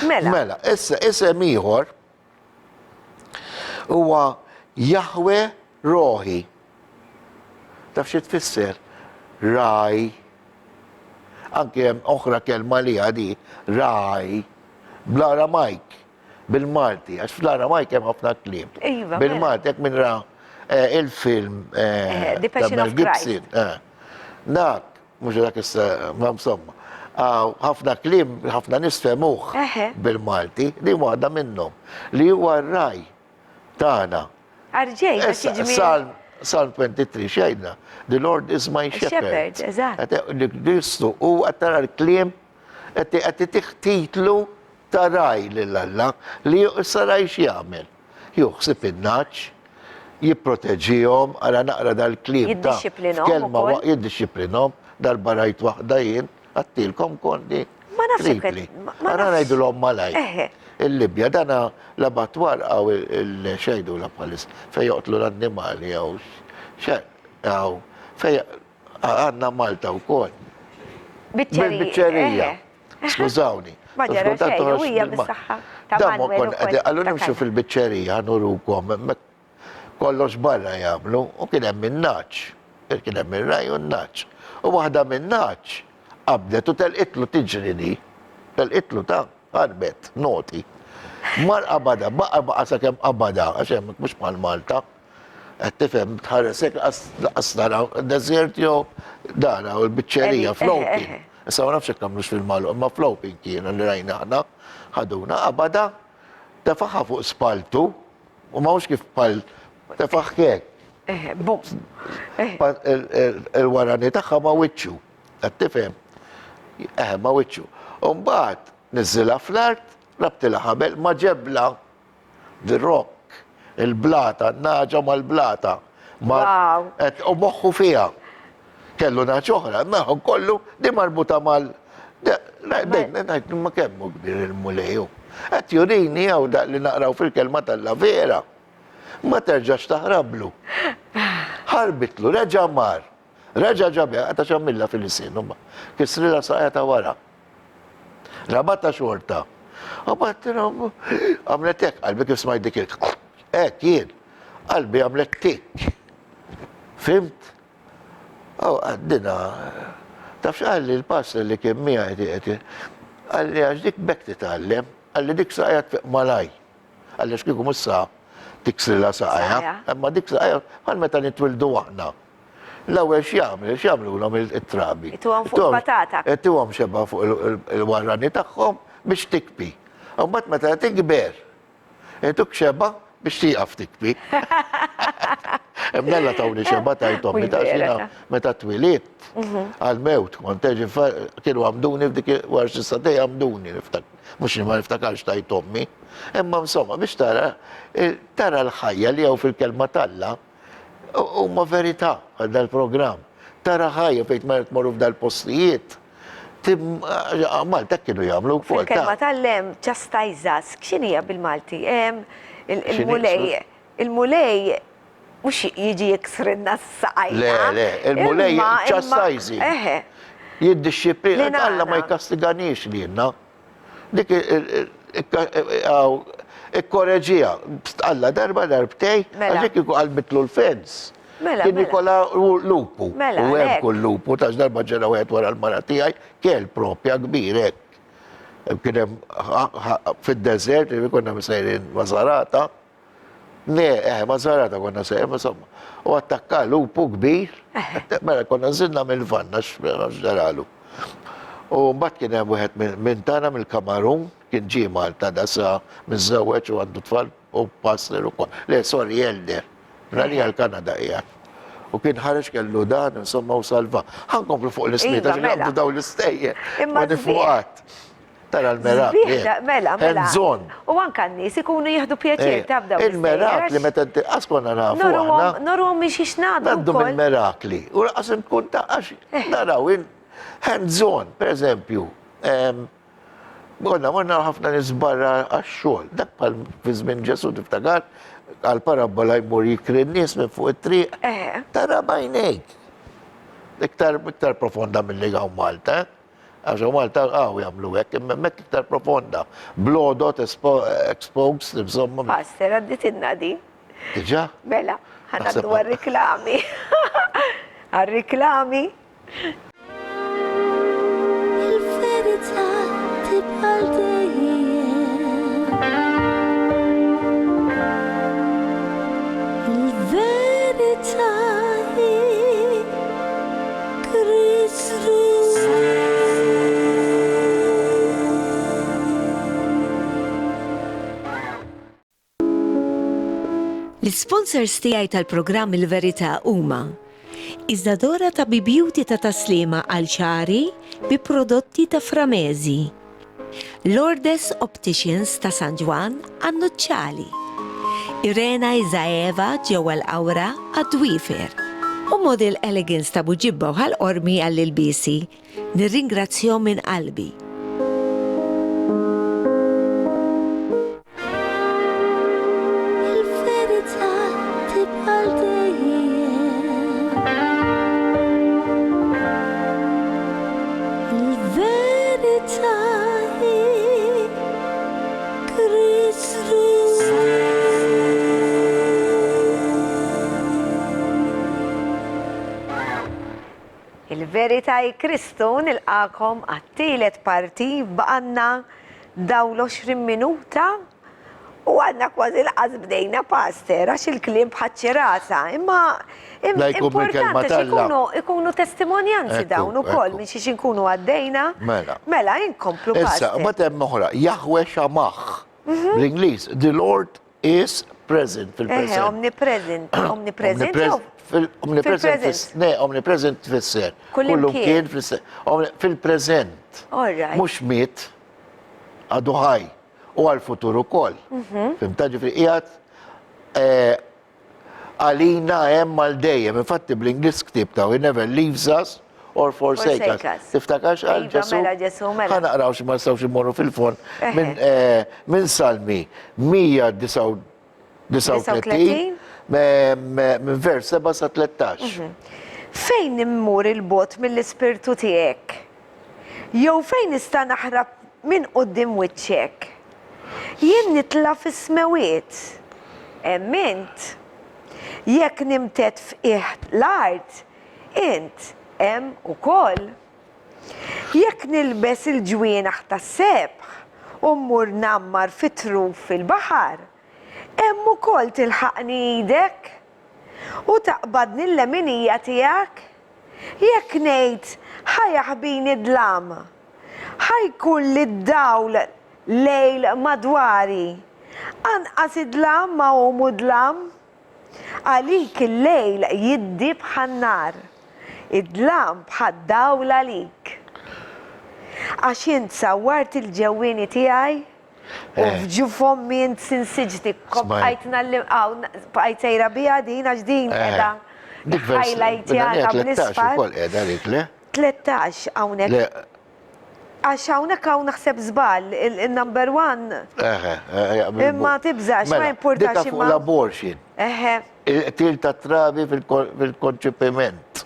Mela, issa isem ieħor huwa Jahwe Rohi. Taf xi tfisser? Raj. Anke hemm oħra kelma li di raj. Bl-Aramajk, bil-Malti, għax fl-Aramajk hemm ħafna kliem. Iva, Bil-Malti hekk minn ra il-film The Passion of Christ. Dak, mhux dak issa, ma insomma. Ħafna kliem, ħafna nies femuh bil-Malti, li waħda minnhom li huwa r-raj tagħna. Arġej, għax jiġmi. Psalm 23 xejna. The Lord is my shepherd. Shepherd, eżatt. Kristu u għattara l-kliem għatti tiħtitlu ta' raj l-Alla li s-saraj x'jagħmel. Juħsib in-naċ, jipproteġihom, għara naqra dal-kliem ta' Jiddixxiplinom ukoll. Jiddixxiplinom, dal-barajt waħda jien, għattilkom kondi. Ma nafx tripli. ma Għara nafx. ngħidulhom malaj. Eħe. Il-Libja dana l-abatwar għaw il-xejdu l-palis fej joqtlu l-annimali għaw għaw fej għanna Malta u kol. Bil-bicċerija. Skużawni. Ma ġara xejn, u hija bis-saħħa ta' Manuel ukoll. Għallu nimxu fil-bicċerija nurukom, kollox barra jagħmlu u kien hemm in-naċ. Kien hemm ir-raj u n-naċ. U waħda minn-naċ qabdet u telqitlu tiġri di. Telqitlu ta' ħarbet, noti. Mar abada, baqa sakemm abada, għaxem mux mal Malta. Għed tifem tħarresek għasnara, desert jo dara u l-bicċerija, flowping. Issa ma nafx kamlux fil-malu, ma flowping kienu li rajna ħana, ħaduna abada, tefaħa fuq spaltu, u ma kif pal, tefaħ kek. Bum. Il-warani taħħa ma wiċċu, għed tifem, ma wiċċu. Umbat, nizzila fl-art, rabtila ħabel, ma ġebla the-rock, il-blata, naġa mal-blata. U moħħu fija. Kellu naċ oħra, naħu kollu, di marbuta mal. Ma kemmu kbir il-muleju. Għet jurini għaw da li naqraw fil-kelma tal-la vera. Ma terġax taħrablu. Ħarbitlu, reġa mar. Reġa ġabja, għata ċammilla fil-sin, kisrila saqjata wara. Rabata xorta. Għamlet ek, qalbi kif smaj dik jien, qalbi għamlet tik. Fimt? Għaddina, tafx għalli l-pass li kien mija għalli għax dik bek titgħallem, għalli dik saqajat fiq malaj. Għalli xkiku mussa tiksrila saqajja, imma dik saqajja għal meta nitwildu għahna. L-ewwel x'jagħmlu l-hom it-trabi. Ituhom fuq patata. Ituhom xeba fuq il-warrani tagħhom biex tikbi. U mbagħad meta tikber, ituk xeba biex tieqaf tikbi. Mnella tawni xeba tajtom meta twiliet għal-mewt, konteġi kienu għamduni f'dik warx is-sadej għamduni mhux ma niftakarx tajt ommi. Imma insomma biex tara l-ħajja li hawn fil-kelma talla huma verità għal dal-programm. Tara ħajja fejn ma tmorru f'dal-postijiet. Malta kienu jagħmlu fuq. Fil-kelma tal-lem ċastajżas, x'inhija bil-Malti? Il-mulej. Il-mulej mhux jiġi jiksrinna s-saqajja. Le, il-mulej ċastajzi. Jiddixxiplina, Alla ma jkastiganix lilna. Dik ikkoreġija, Alla darba darbtej, għaxek jiku għalbitlu l-fens. Kien ikola lupu. U hemm kull lupu, tax darba ġera wieħed wara l-mara tiegħi, kell propja kbirek. Kien hemm fid-deżert, konna misajrin Mażarata. Mażarata konna sejrin, insomma. U attakka lupu kbir, mela konna nżilna mill-vanna x'ġaralu. U mbagħad kien hemm wieħed minn tagħna mill-Kamarun, kien ġie Malta dasa miż-żewweġ u għandu tfal u passer u kol. Le, sorry, elder. Nani għal-Kanada qiegħed. U kien ħareġ kellu dan, insomma, u salva. Ħankomplu fuq l-istieta, Iva, mela. ġabdu daw l-istejjer. Imma Ma nifuqat. Tara l-merakli. Mela, mela. Hands-on. U anka n-nies ikunu jieħdu pjaċir ta' b'daw Il-merakli, meta għaskonna nafu aħna. Noruhom biex jixnadu Naddu wkoll. mill-merakli. U għasim tkun ta' għax. Naraw, hands-on, per eżempju. Morna ħafna nisbarra għax-xogħol. Dak pal fi żmien Ġesu tiftakar, għal-parabola jmur jikri n-nies minn fuq it-triq. Tara bajnejk. Iktar profonda mill-li għaw Malta. Għax Malta għaw jamlu għek, immek iktar profonda. Blodot exposed, insomma. Passer, għadditinna di. Diġa? Mela, ħanaddu Naħseb- għal-riklami. Għal-riklami. Il-verità tibqal dejjem. Il-verità hi Kristus. L-sponsors tiegħi tal-programm Il-Verità huma Iżdadora ta' Beauty ta' taslima għal ċari bi prodotti ta' Framezi, Lourdes Opticians ta' San Juan għannuċċali, Irena Izaeva ġewwa l-Awra għad-Dwifer u Model Elegance ta' Buġibba u ħal-Ormi għall-ilbisi. Nirringrazzjahom minn qalbi. Il-verità tibqal dejjem. Il-verità hi Kristus. Il-verità hi Kristu nilqakom għat-tielet parti baqanna daw l-20 minuta u għanna kważi l-qas bdejna paster għax il-klim bħadċirata. Imma La jkun bil-kelma importanti talla. ikunu testimonjanzi Ekku, dawn ukoll ekku. minn xiex inkunu għaddejna. Mela. Mela, inkomplu Issa, paster. ma temm oħra, Yahweh Shamach. Bl-Inglis, the Lord is present fil-present. Omnipresent. Omnipresent. Omnipresent. fil-present. Ne, omnipresent fisser. Kullimkien. Fil-present. All right. Mux mit, għadu ħaj. U għal-futur u koll. Fimta ġifri, ijat għalina hemm mal dejjem. Infatti bl-Inglis ktib ta' he never leaves us or forsake Forsake us. us. Tiftakarx għal Iva, Ġesu? mela, Ġesu, mela. Ħanaqraw xi ma nistgħux immorru fil-fon. Minn Salmi 139 minn vers 7 sa 13. Fejn immur il-bot mill-ispirtu tiegħek? Jew fejn nista' naħrab minn qudiem wiċċek? Jien nitla fis-smewiet. Emmint, jekk nimtet f'ih l-art, int hemm ukoll. Jekk nilbes il-ġwienaħ tas-sebħ u mmur nammar fit-truf fil-baħar, hemm ukoll tilħaqni idek u taqbadni l-leminija tiegħek. Jekk ngħid ħajaħbini dlam, ħajkun li d-dawl lejl madwari, anqas id-dlam ma hu dlam, għalik il-lejl jiddi bħan-nar, id-dlam bħad-dawl għalik. Għax jint sawart il-ġewwini tiegħi u fġufom jint sinsiġti bqajtna bqajt sejra bija din għax din edha highlightjata bl-isfar. Ukoll qiegħda dik le? 13 hawnhekk. Għax hawnhekk hawn naħseb żball il-number one. Imma tibżax, ma importax Dika fuq l-abortion. Eħe. Il-qtil ta' trabi fil-konċepiment.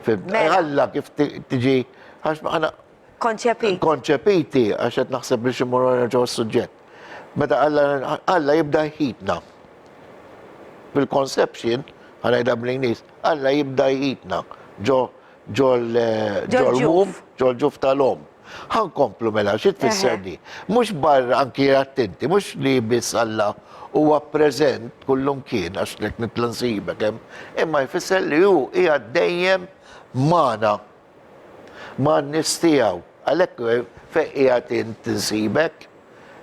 Għalla kif tiġi, għax maħna Konċepit. konċepiti, għax qed naħseb li ximur ġew s-suġġett. Meta Alla jibda jħitna. Bil-conception, għanajda bl-Inglis, Alla jibda jħitna ġo l-wum, ġo l-ġuf tal-om. Ħankomplu mela, xit fisser di. Mux barra anki attenti, mux li bis Alla huwa preżent kullum kien għax lek nitlansibek, imma jfisser li hu hija dejjem mana ma nistijaw. Għalek fejqijat tinsibek,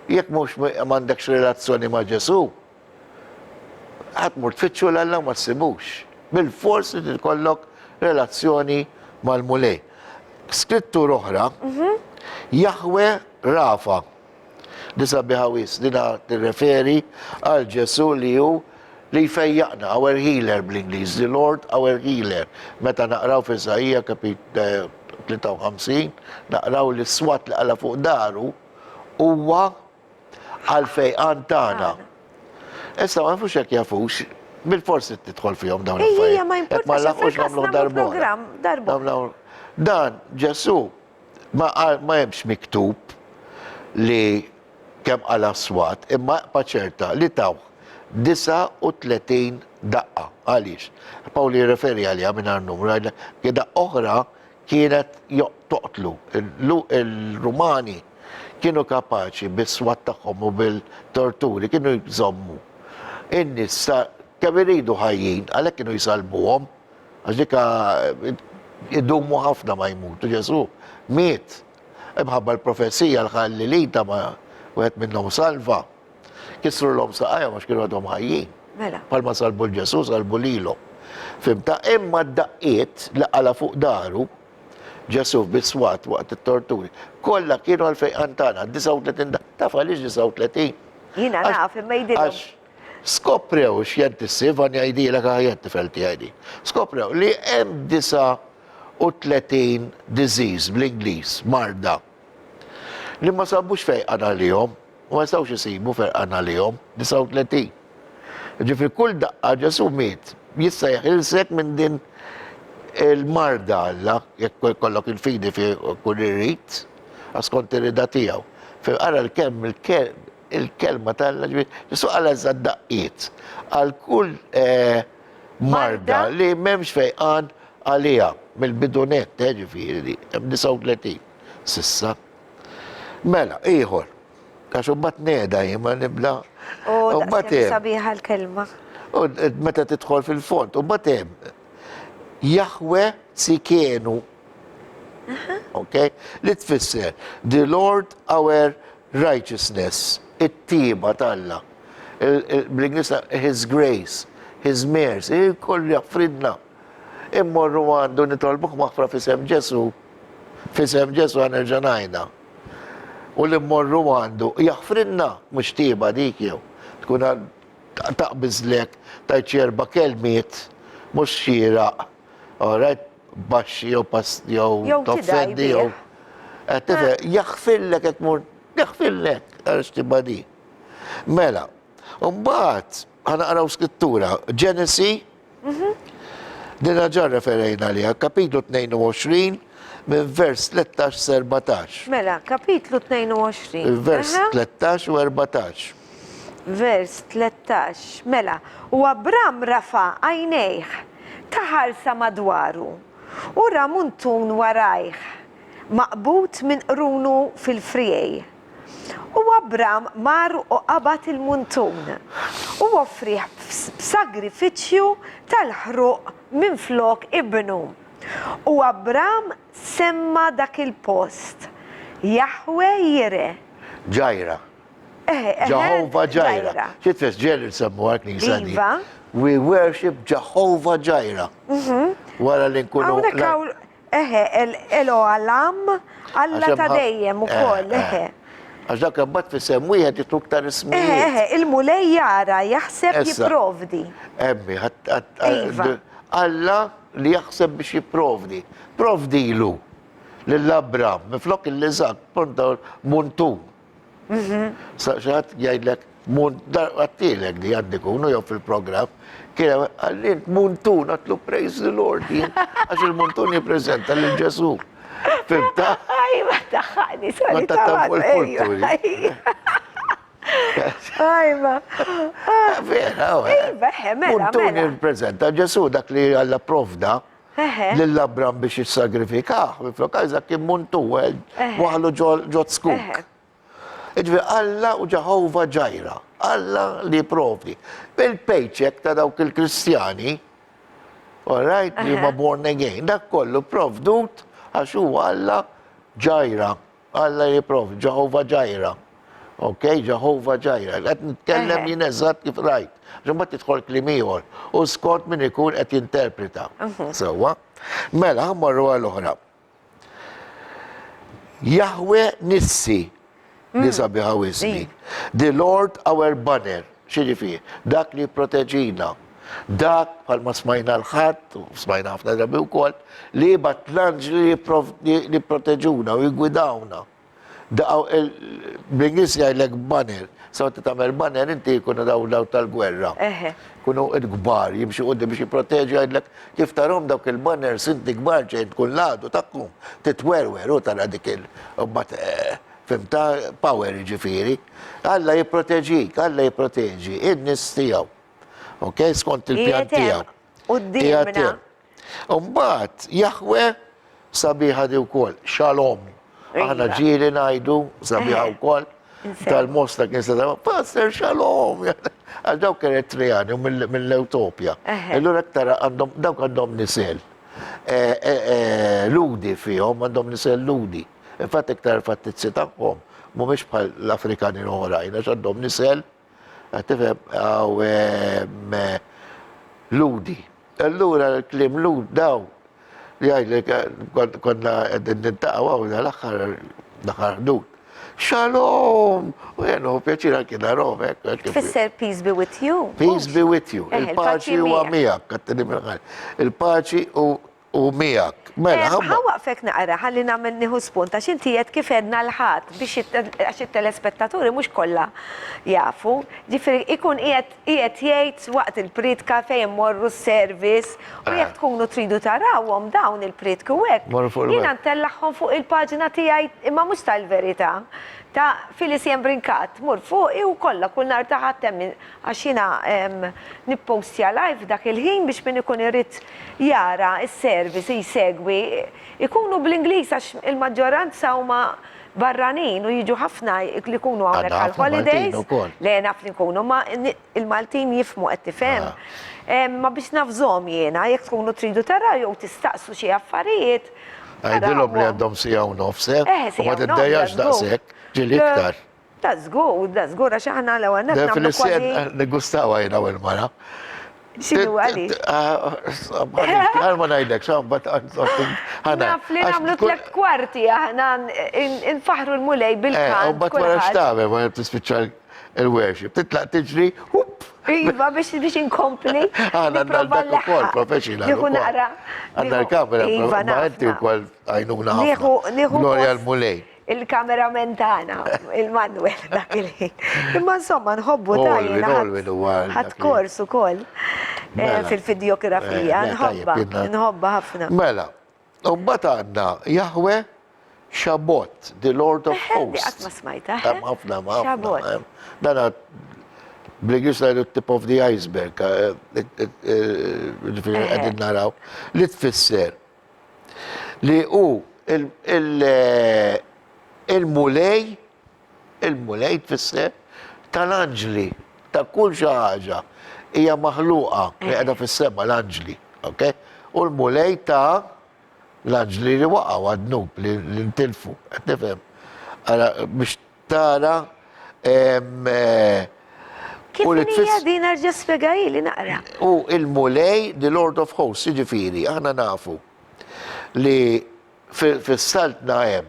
jek mux mandekx relazzjoni ma' Ġesu, Għatmur tfittxu l-Alla ma tsibux. Bil-fors li tkollok relazzjoni mal-mulej. Skrittur oħra, Jahwe Rafa. Disa biħawis, dina t-referi għal Ġesu li ju li jfejjaqna, our healer bl-Inglis, the Lord our healer. Meta naqraw fi Isaija kapit 53, naqraw li swat li għala fuq daru, huwa għal-fejqan tana. Issa ma nfux jek jafux, bil-forsi t-tħol fihom dawn Ejja, ma Jekk ma importax, laħqux fil-kas namlu namlu program, darba. Dan, Ġesu, ma jemx miktub li kem għala swat, imma paċerta li taw 39 daqqa. Għalix? Pawli referi għalija minn għal-numru, kida oħra kienet toqtlu. Il-Rumani kienu kapaċi bis-swat tagħhom u bil-torturi, kienu jżommu. In-nies kemm iridu ħajjin, għalhekk kienu jsalbuhom, għax dika idumu ħafna ma jmutu. Ġesu miet. Imħabba l-professija l-ħallilita ma wieħed minnhom salva. Kisru l-hom saqajja għax kienu għadhom ħajjin. Mela. Palma salbu l-Ġesu, salbu lilhom. Fimta, imma d-daqqiet li għala fuq daru, Ġesu biswat waqt it-torturi. Kollha kienu għal-fejqan tagħna, 39 daqqa. Taf għaliex 39? Jina naf, imma jidilhom. Għax skoprew x'jentissi, van jgħidilek tifel tiegħi. Skoprew li hemm 39 disease bl-Ingliż, marda. Li ma sabux fejqan għalihom, u ma stawx jisibu fejqan għalihom, 39. Ġifri kull daqqa Ġesu miet, jista' jeħilsek minn din il-marda Alla, jekk kollok il-fidi fi kull irrit, għaskont irrida tiegħu. Fi ara il-kelma tal-Alla ġifri, Ġesu għala żaddaqqiet għal kull marda li m'hemmx fejqan għalija mill-bidunet, ġifiri, hemm 39 sissa. Mela, ieħor, għax u bat neda jimma nibla. U daqsem sabiħa l-kelma. U meta tidħol fil-font, u batem. Jahwe Tsidkenu. Ok? Li tfisser, the Lord our righteousness, it-tiba tal-Alla. Bl-Inglis, His grace, His mercy, koll jaffridna. Immorru għandu nitolbuk maħfra fisem Ġesu. Fisem Ġesu għanerġanajna. U li mmorru għandu, jaffrinna, mux tiba dik jew. Tkun taqbizlek, tajċerba kelmiet, mux xira, right, baxxi jew past jew toffendi jew. Jaffillek ekmur, jaffillek, għarx tiba di. Mela, un-baħt, għana għaraw skrittura, Genesi, dina ġar referejna li kapitlu 22, minn vers 13-14. Mela, kapitlu 22. Vers 13 u 14. Vers 13. Mela, u Abram rafa għajnejh taħarsa madwaru u ramuntun warajh maqbut minn qrunu fil-frijej. U Abram mar u qabat il-muntun u offriħ b'sagrifiċju tal-ħruq minn flok ibnu. U Abram semma dak il-post. Jahwe Jire. Ġajra. Jehovah Ġajra. Xitfess ġerri semmu għakni jisani. We worship Jehovah Ġajra. Wara li nkunu. Elo għalam, Alla ta' dejjem u koll. Għax dak għabbat fi semmu jgħed jitluk ta' rismijiet. Il-mulej jara, jaħseb jiprovdi. Emmi, Alla li jaħseb biex jiprovdi. Provdi ilu l-Abram, miflok il-lizak, punta muntun. Saċħat jgħidlek, għattilek di għaddikunu jow fil-program, kien għallint muntun, għatlu praise the Lord, għax il-muntun jiprezenta l-Ġesu. Fimta? Ajma taħħani, Ma tattafu l-kulturi. Ajma. Vera, muntun jiprezenta Ġesu dak li għalla provda l-Abram biex jissagrifika. Miflok għazak kien muntu waħlu ġot skuk. Iġvi Alla u Jehovah Ġajra. Alla li provdi. Bil-paycheck ta' dawk il-Kristjani, alright, li ma born again, dak kollu provdut għax huwa Alla Ġajra. Alla li provdi, Jehovah Ġajra. Ok, Jehovah Jireh. Qed nitkellem jien eżatt kif rajt. Ġumma tidħol klim ieħor. U skont min ikun qed jinterpreta. Sewwa. Mela, ħammorru għal-oħra. Yahweh Nissi, li sabiħaw ismi. The Lord our banner, xieġifi, dak li proteġina. Dak, palma smajna l-ħadd, u smajna ħafna drabi wkoll, li bat l-anġli li proteġuna u jgwidawna. Bl-Inglis jgħajlek banner, saw t-tamel banner inti kuna daw tal-gwerra. Kunu id-gbar, jimxu għuddi biex jiproteġi għajdlek kif tarom dawk il-banner sinti gbar ġejn tkun ladu takkum, titwerwer u tara dik il-bat fimta power ġifiri. Alla jiproteġik, Alla jiproteġi, id-nis tijaw. Ok, skont il-pjan tijaw. Uddimna. Umbat, Yahweh sabiħa di wkoll, Shalom. Aħna ġili najdu, sabiħa wkoll, tal-mosta kien sadama, Pastor Shalom. Għal dawk Eritreani mill-Utopja. Allura tara dawk għandhom nisel. Ludi fihom, għandhom nisel ludi. Infatti iktar fattizzi tagħhom mhumiex bħal l-Afrikani oħrajn, għax għandhom nisel, għatifem għaw ludi. Allura l-klim lud daw, li għajli konna għedin nintaqaw għaw l-axar ħdud. Shalom! U jenu, pjaċira kina rom, Tfisser peace be with you. Peace be with you. Il-paċi u għamijak, il-paċi u mijak. Mela, ħawaqfek naqra, ħalli namel niħu spunta, xinti jed kif edna l-ħat, biex għax il-telespettaturi mux kolla jafu. Ġifiri, ikun jiet jgħid waqt il-pritka fejn morru s-servis, u jek tkunu tridu tarawhom dawn il-pritku għek. Jina ntellaħħom fuq il-pagina tijaj, imma mux tal-verita. Ta' Filisien Brinkat, mur fuq u kolla kull nar taħattem għax jina nippostja live dak il-ħin biex minn ikun irrit jara il-servis, jisegwi, ikunu bl-Inglis għax il-maġġoranza huma barranin u jiġu ħafna li kunu għawnek għal-holidays. Le naf li kunu, ma il-Maltin jifmu qed tifhem. Ma biex nafżom jena, jek tkunu tridu tara jew tistaqsu xi affarijiet. Għajdilhom li għandhom sija u nofsek, u ma tiddajax daqshekk. Ġili iktar. Da zgur, għax aħna l-għanet namlu Filisien negustaw għajna u l-mara. Xinu għali? Għal ma najdek, xan bat Naf li namlu 3 kwarti, aħna infaħru l-mulej bil-kan. Bat wara xtabe, ma tispiċċa il-worship. Titlaq tiġri, hup. Iva, biex inkompli. Għanna l-dak u kol, professional. Nieħu naqra. Għanna l-kamera, ma għanti u kol għajnuna ħafna. Gloria l-mulej. Il-kamera mentana, il-Manuel dak il-ħin. Imma insomma nħobbu ħat kors u kol fil-videografija, nħobba ħafna. Mela, umbat għanna Yahweh Shabbat, the Lord of Hosts. Għatma smajta. Ħafna, ħafna. Dana, bl-Inglis għajdu tip of the iceberg, għedin naraw, li tfisser li u il-mulej tfisser tal-anġli, ta' kull ħaġa hija maħluqa li qiegħda fis-sema l-anġli, ok? U l-mulej ta' l-anġli li waqgħu għad-nub li ntilfu, qed tifhem. Biex tara kif hija din nerġa' spjegajli naqra. U il-mulej, the Lord of Hosts, jiġifieri, aħna nafu li fis-saltna hemm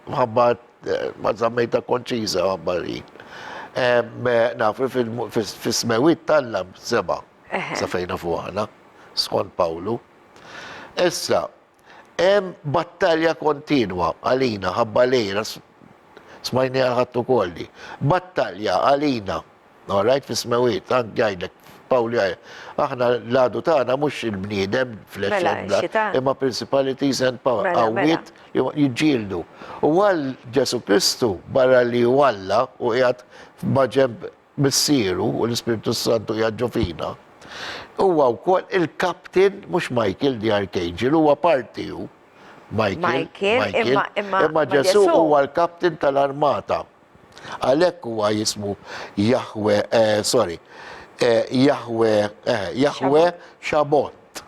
ħabbat, ma zammejta konċiza ħabbarin. Nafri fil-smewit tal-lam seba, sa fejna fuħana, skont Pawlu. Issa, hemm battalja kontinwa għalina, ħabbalejna, smajni għalħattu kolli. Battalja għalina, all-right, fil-smewit, għand għajdek, Pawlu għaj, aħna l-għadu taħna mux il-bniedem fl-eċedda, imma principalities and power, għawit jġildu. U għal Ġesu Kristu barra li walla u jgħat maġeb missiru u l-Spiritu Santu jgħadġu fina. Huwa wkoll il-kaptin, mux Michael the Archangel, huwa parti hu. Michael, imma Ġesu huwa l-kaptin tal-armata. Għalhekk huwa jismu Yahweh, Yahweh Shabbat.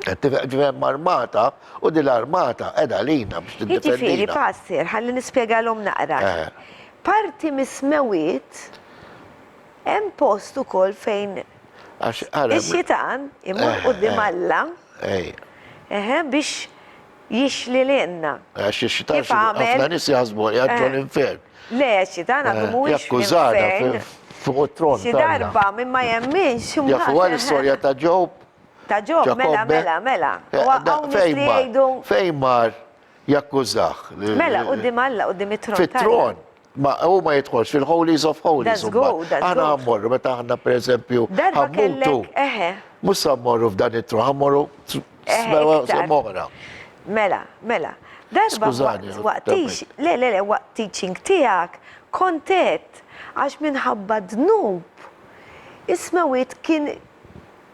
Ġivem armata u di l-armata edha lina biex Jiġifieri t-defendina. passer, ħalli nispjegalhom naqra. Parti mis-smewit hemm post ukoll fejn ix-xitan imur quddiem Alla biex jixli lilna. Għax xitan Kif għamel? ħafna nis jazbu jgħadġu l-infern. Le, xitan għadu mhuwiex Jakkużana fl-infern. fuq it-tron. Xi darba minn ma jemminx. Jafu għal-istorja ta' Ġob. Ta' Ġob, mela. U hawn nies li jgħidu. Fejn mar jakkużaħ. Mela, quddiem Alla, quddiem it-tron. Fit-tron. Ma u ma jidħolx fil-Holies of Holies. That's good, that's Aħna good. għammorru, meta aħna per eżempju Darba ħammutu. kellek, Musa għammorru f'dan it-tron, għammorru iktar. s-moħra. Mela. Darba Skużani, waqt teaching tiegħek kontet għax minħabba dnub. Ismawit kien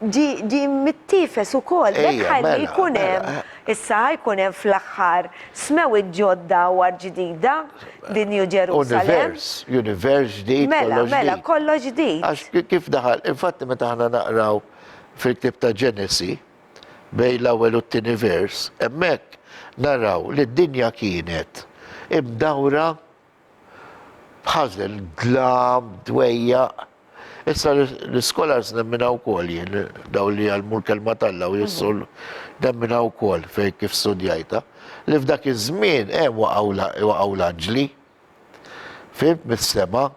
ġi mittifes ukoll. Bekħalli mela, jkun hemm issa jkun hemm fl-aħħar smewit ġodda war ġdida din New Jerusalem. Univers ġdid, Mela, kollox ġdid. Għax kif daħal, infatti meta ħana naqraw fil-ktib ta' Ġenesi, bej l-ewwel u t-tieni vers, hemmhekk naraw li d-dinja kienet imdawra bħażel, dlam, dwejja. Issa l-scholars nemminaw kol jien, daw li għal-mur kelma Alla u jissu nemminaw kol fej kif studjajta, li f'dak iż-żmien waqgħu l-anġli. Fimt mis-sema,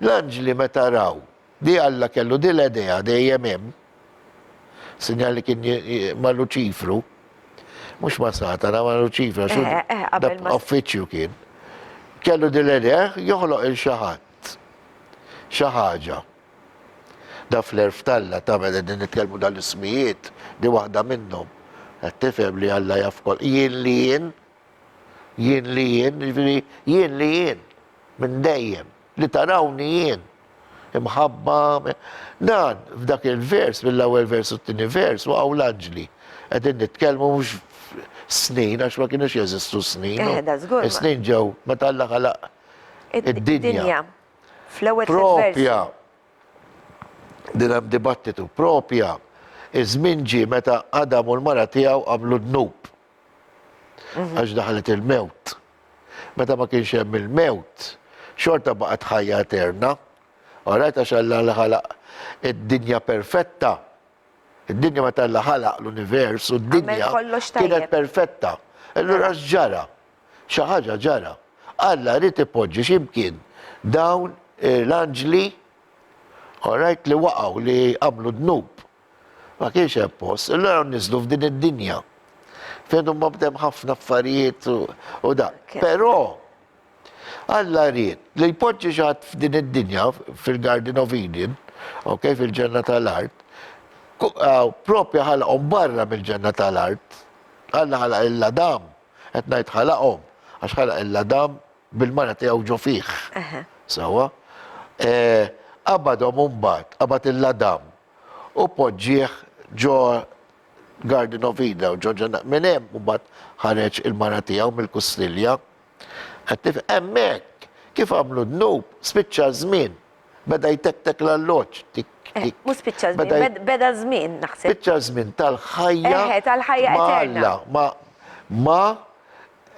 l-anġli meta raw, di Alla kellu di l-idea dejjem hemm, sinjali kien ma' Luċifru, mhux ma' Satana, ma' Luċifru, qabel ma' uffiċċju kien. Kellu di l-idea joħloq il-xaħat, xaħġa. Da fl-erf Alla ta' meda din nitkellmu dal-ismijiet, di waħda minnhom. Qed tifhem li Alla jafkol. Jien li jien, minn dejjem, li tarawni jien. Imħabba, dan f'dak il-vers, mill-ewwel vers u t-tieni vers, waqgħu l-anġli. Qegħdin nitkellmu mhux snin, għax ma kienux jeżistu snin. Snin ġew, meta Alla ħalaq id-dinja. Fl-ewwel Propja, din hemm dibattitu, propja iż-żmien ġie meta Adam u l-mara tiegħu għamlu dnub. Għax daħlet il-mewt. Meta ma kienx hemm il-mewt, xorta baqgħet ħajja eterna. Orajt għax Alla ħalaq id-dinja perfetta. Id-dinja meta Alla ħalaq l-univers u d-dinja kienet perfetta. Allura x'ġara? Xi ħaġa ġara. Alla rrid ipoġġi x'imkien dawn l-anġli orajt li waqgħu li għamlu dnub. Ma kienx hemm post, allura niżlu f'din id-dinja. Fejn huma bdew ħafna affarijiet u da. Però Alla rrid li jpoġġi xi ħadd f'din id-dinja fil-Garden of Eden, okay, fil-ġenna tal-art, propja ħalaqhom barra mill-ġenna tal-art. Alla ħalaq il-Adam, qed ngħid ħalaqhom, għax ħalaq il-Adam bil-mara tiegħu ġo fih. Sawa? Qabadhom mbagħad, qabad il-Adam u poġġih ġo Garden of Eden, ġo ġenna minn hemm mbagħad ħareġ il-mara tiegħu mill-kustilja. Hemmhekk kif għamlu dnub, spiċċa żmien, beda jtektek l-alloġġ. Mhux spiċċa żmien, beda żmien naħseb. Spiċċa żmien tal-ħajja. Tal-ħajja eterna. Ma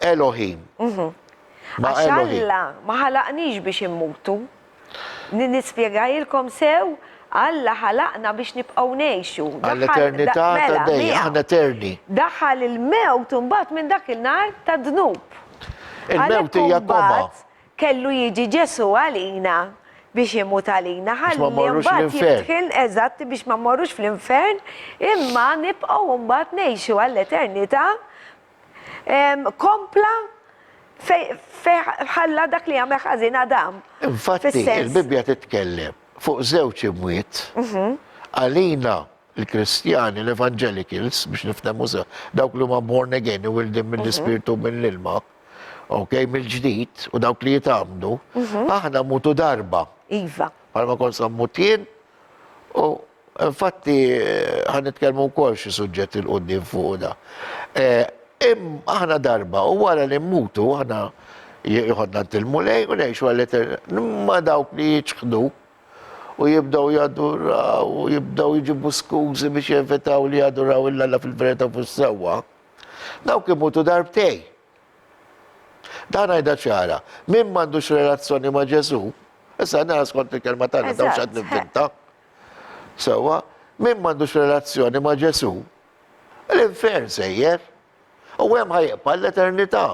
Elohim. Ma Elohim. Alla ma ħalaqniex biex immutu. Nispjegajilkom sew, Alla ħalaqna biex nibqgħu ngħixu. Għall-eternità ta' dejjem, aħna eterni. Daħal il-mewt mbagħad minn dak il-nar ta' dnub. Il-mewt hija koma. Kellu jiġi Ġesu għalina biex imut għalina. ma mmorrux fl-infern. Jidħil eżatt biex ma mmorrux fl-infern, imma nibqgħu mbagħad ngħixu għall-eternità. Kompla ħalla dak li għamel ħażin Adam. Infatti, il-Bibja titkellem fuq żewġ imwiet għalina il-Kristjani, l-Evangelicals, biex niftehmu dawk li huma born again, wildim mill-Ispirtu mill-ilma, okay, mill-ġdid, u dawk li jitamnu, aħna mutu darba. Iva. Palma kon sammutien, u infatti ħan nitkellmu wkoll xi suġġetti l-qudiem fuq da. Aħna darba, u wara li mmutu, aħna jħodna t-tilmu lej, u nejxu għallet, ma dawk li jċħdu, u jibdaw jaduraw, u jibdaw jġibu skużi biex jevitaw li jaduraw il-Alla fil-verita fis-sewwa, dawk imutu darbtej. Dan għajda ċara, min m'għandux relazzjoni ma' Ġesu, issa nara skont il-kelma tagħna daw x'qed nivvinta. Sewwa, min m'għandux relazzjoni ma' Ġesu, l-infern sejjer, u hemm ħajqpa l-eternità.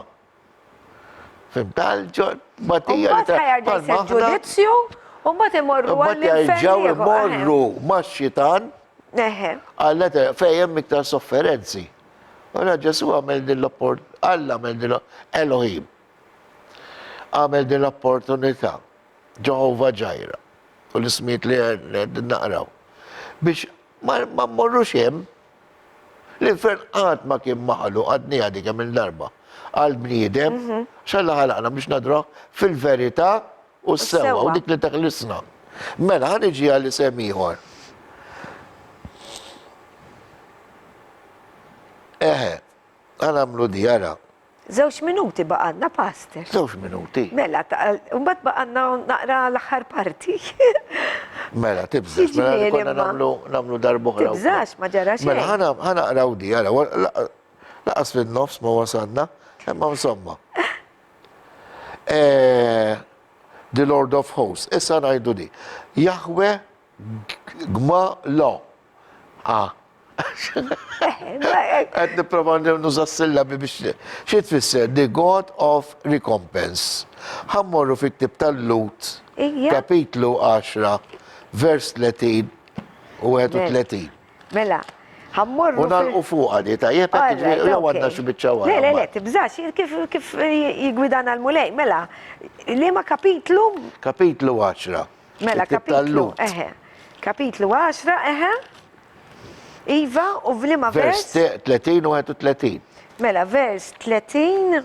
Fim tal-ġod, batija Umbat ħajarġa jisir ġudizzju, umbat imorru jerġaw għall-infern. imorru max-xitan Eħe. għall-eter fejjem miktar sofferenzi. Ora Ġesu għamel din l-opportunità, Alla għamel din Elohim. Għamel din l-opportunità, Ġehova Ġajra, u l-ismiet li naqraw. Biex ma mmorrux hemm, l-infern għad ma kien maħlu, għadni għadi kemm il-darba. Għal-bniedem, xalla ħalaqna biex nadruħ fil-verità u s-sewa, u dik li taħlisna. Mela, ħan iġi għalli semmiħor. Eħe, għan għamlu di, għara. Zewx minuti baqanna, pastor. Zewx minuti. Mela, umbat baqanna naqra l-axħar parti. Mela, tibżax, mela Jiġifieri konna ma- namlu darbuħra. Tibżax, ma ġara xejn. Mela, ħana għaraw di, għara, laqas fil-nofs ma wasanna, imma insomma. The Lord of Hosts, issa najdu di. Yahweh gma lo. Għed niprofa nuża s-sillabi biex xie tfisser, the God of Recompense. Ħammorru fit-tib tal-Lut, Ija. kapitlu 10, vers 30 u 31. Mela, ħammorru. U nalqu fuq għadi, ta' jepet, jew għadna xi biċċa wara. Le, tibżax, kif jigwidana l-mulej. Mela, li ma kapitlu? Kapitlu 10. Mela, it-tib kapitlu, tal-Lut. eħe. Kapitlu 10, eħe. Iva, u vlima Vers vers? 30 u 31. Mela, vers 30.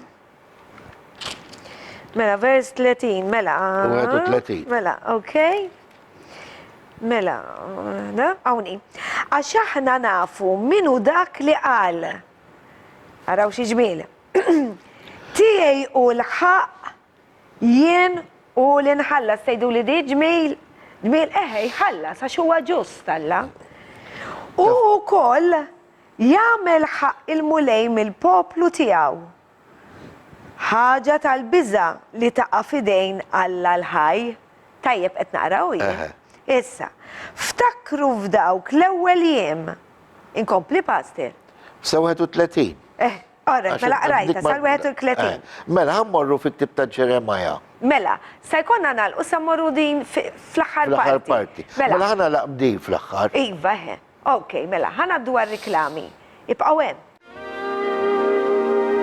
Mela, vers 30, mela. U 31. Mela, okej. Mela, da, għawni. Għax aħna nafu minu dak li qal. Araw xi ġmiel. Tiegħi u l-ħaq jien u l-inħallas tgħidu li di ġmiel. Ġmiel eħe jħallas għax huwa ġust Alla. U wkoll jagħmel ħaq il-mulej mill-poplu tiegħu. Ħaġa tal-biża li taqa' fidejn Alla l-ħaj. Tajjeb qed naqraw Eħe. Issa, ftakru f'dawk l-ewwel jiem. Inkompli pastor. Sa 31. Ora, mela qrajta sal-31. Mela, ħammorru fit-tib ta' Ġeremaja. Mela, sa jkollna nagħlqu sa mmorru din fl-aħħar Fl-aħħar parti. parti. Mela ħana laqbdi fl-aħħar. Iva, eħe. Ok, mela, ħana dwar riklami. Ibqaw hemm.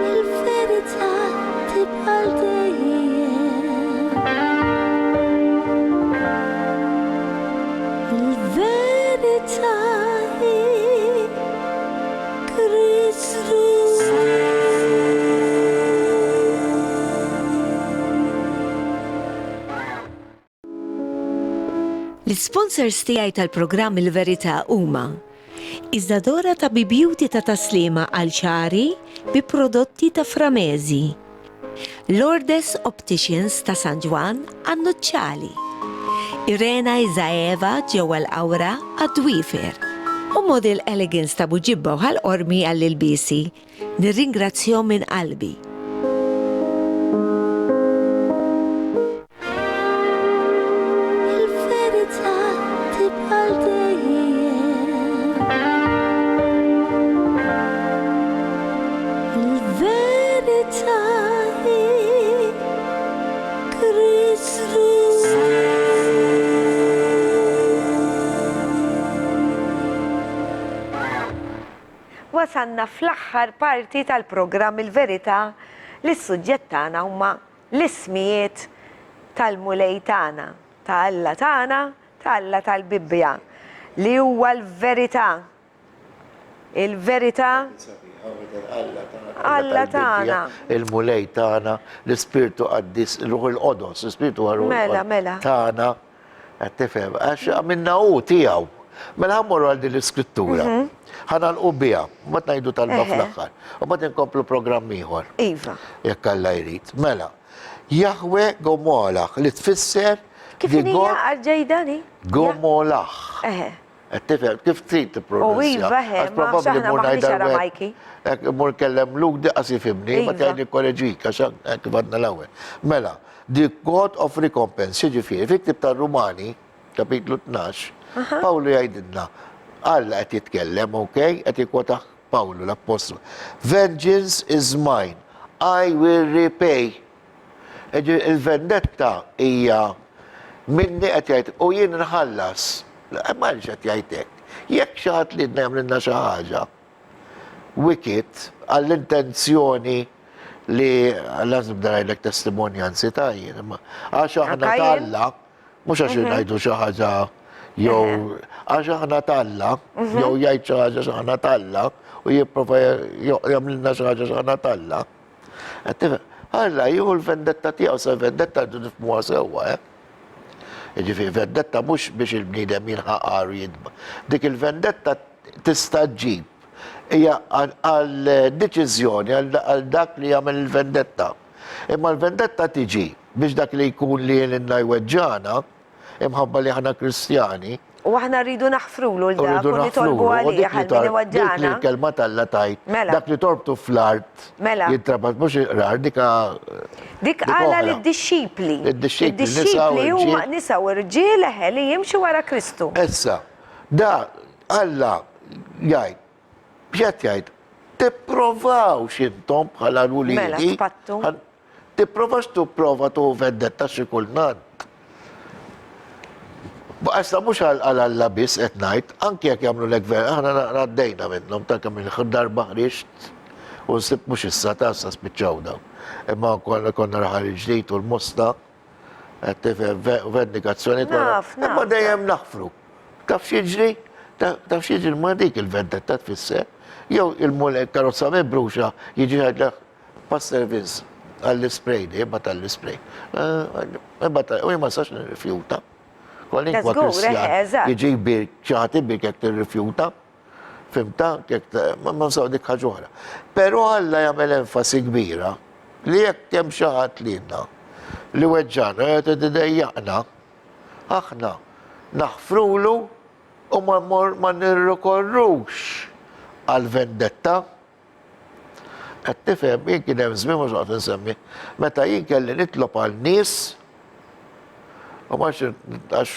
Il-verità tibqal dejjem. Il-verità hi Kristus. L-sponsors tiegħi tal-programm Il-Verità huma Iżadora ta' Beauty ta' taslima għal ċari bi prodotti ta' Framezi, Lourdes Opticians ta' San Ġwan għan-Nuċċali, Irena Izaeva ġewwa l-Awra għad-Dwifer u Model Elegance ta' Buġibba u ħal-Qormi għall-ilbisi. Nirringrazzjahom minn qalbi. Il-verità tibqal dejjem. Il-verità hi Kristus. Wasanna fl-aħħar parti tal-programm Il-Verità li s-suġġett tagħna huma l-ismijiet tal-mulej tagħna, ta' Alla tagħna, ta' Alla tal-Bibbja, li huwa l-verità. Il-verità Alla tagħna. Il-mulej tagħna, l-Ispirtu Qaddis, il-Ruħ il-Qodos, l-Ispirtu Mela, mela. tagħna. Qed tifhem, għax minna hu tiegħu. Mela ħammorru għal din l-iskrittura. Ħanalqu biha, mbagħad ngħidu talba Eħe. fl-aħħar. U mbagħad inkomplu programm ieħor. Iva. Jekk Alla jrid. Mela, Jahwe Gomolach li tfisser Kif Di hija God- għal-ġejdani? Gomolach. Eħe. Tifhem kif trid tippronunzja. iva, he, Għax ma probabbli aħna mur maħniex ngħidha Aramajki. mur kellem luk diqqas jifhimni, ma Iva. tgħidli korreġik għax hekk għadna l-ewwel. Mela, the God of recompense, jiġifieri, fiktib tar-Rumani, kapitlu 12, Pawlu jgħidilna, Alla qed jitkellem, okay? Qed jikwota Pawlu l-Apostlu. Vengeance is mine, I will repay. Il-vendetta hija minni qed jgħid u jien nħallas. Ma għalix qed jgħidlek. Jekk xi ħadd li jagħmlilna xi ħaġa wicked għall-intenzjoni li għallazim darajlek testimonjanzi ta' jien. Għax aħna Anka jien? talla, mhux għax ngħidu xi ħaġa jew għax aħna talla, jew jgħid xi ħaġa x'aħna talla u jipprova jagħmlilna xi ħaġa x'aħna talla. Alla jieħu l-vendetta tiegħu sa vendetta rridu nifhmuha sewwa, Ġifieri vendetta mhux biex il-bniedem jinħaqar jidba. Dik il-vendetta tista' ġġib hija għal-deċiżjoni għal dak li jagħmel il-vendetta. Imma l-vendetta tiġi biex dak li jkun li jenna jweġġana, imħabba li ħana Kristjani, U aħna rridu naħfrulu u l-dak rridu u nitolbu naħfru. għalih għal min Dik li iwaġġana. l-kelma talla tajt, Mela. dak li torbtu fl-art, Mela. jintrabat mhux rar dika. Dik għala oħra. lid-disċipli. Id-disċipli, nisa u Id-disċipli huma rġiel. nisa u rġiel eħe li jimxu wara Kristu. Issa, da, Alla jgħid, bħet jgħid, tipprovaw xintom bħala l-ulidi. Mela, tpattu. Tipprovax prova tu vendetta xi kulnant. Baqasta mux għal-alla bis etnajt, anki jek jamlu l-ekver, aħna raddejna minnom, ta' kam il-darba ħriċt, u nsib mux issa ta' issa spiċċaw daw. Imma konna raħal il-ġdijt u l-musta, vendikazzjoni Naf, naf, imma dejjem naħfru. Taf xieġri? Taf xieġri ma dik il-vendetta tfisser? Jew il-mulek karozza mebruxa jiġi għadla pass service għall-spray, imma tal-spray. U jimma sax nirrifjuta. Kwalinkwa Let's go, Kristjan eżatt. jiġi bir ċaħti bir kek tirrifjuta, fimta, ma nsaw dik ħaġuħra. Pero Alla jagħmel enfasi kbira li jekk kemm xi ħadd lilna li weġġana qed idejjaqna, aħna naħfrulu u ma nirrikorrux għal vendetta. Qed tifhem jien kien hemm żmien mhux qed insemmi, meta jien kelli nitlob għal nies u għax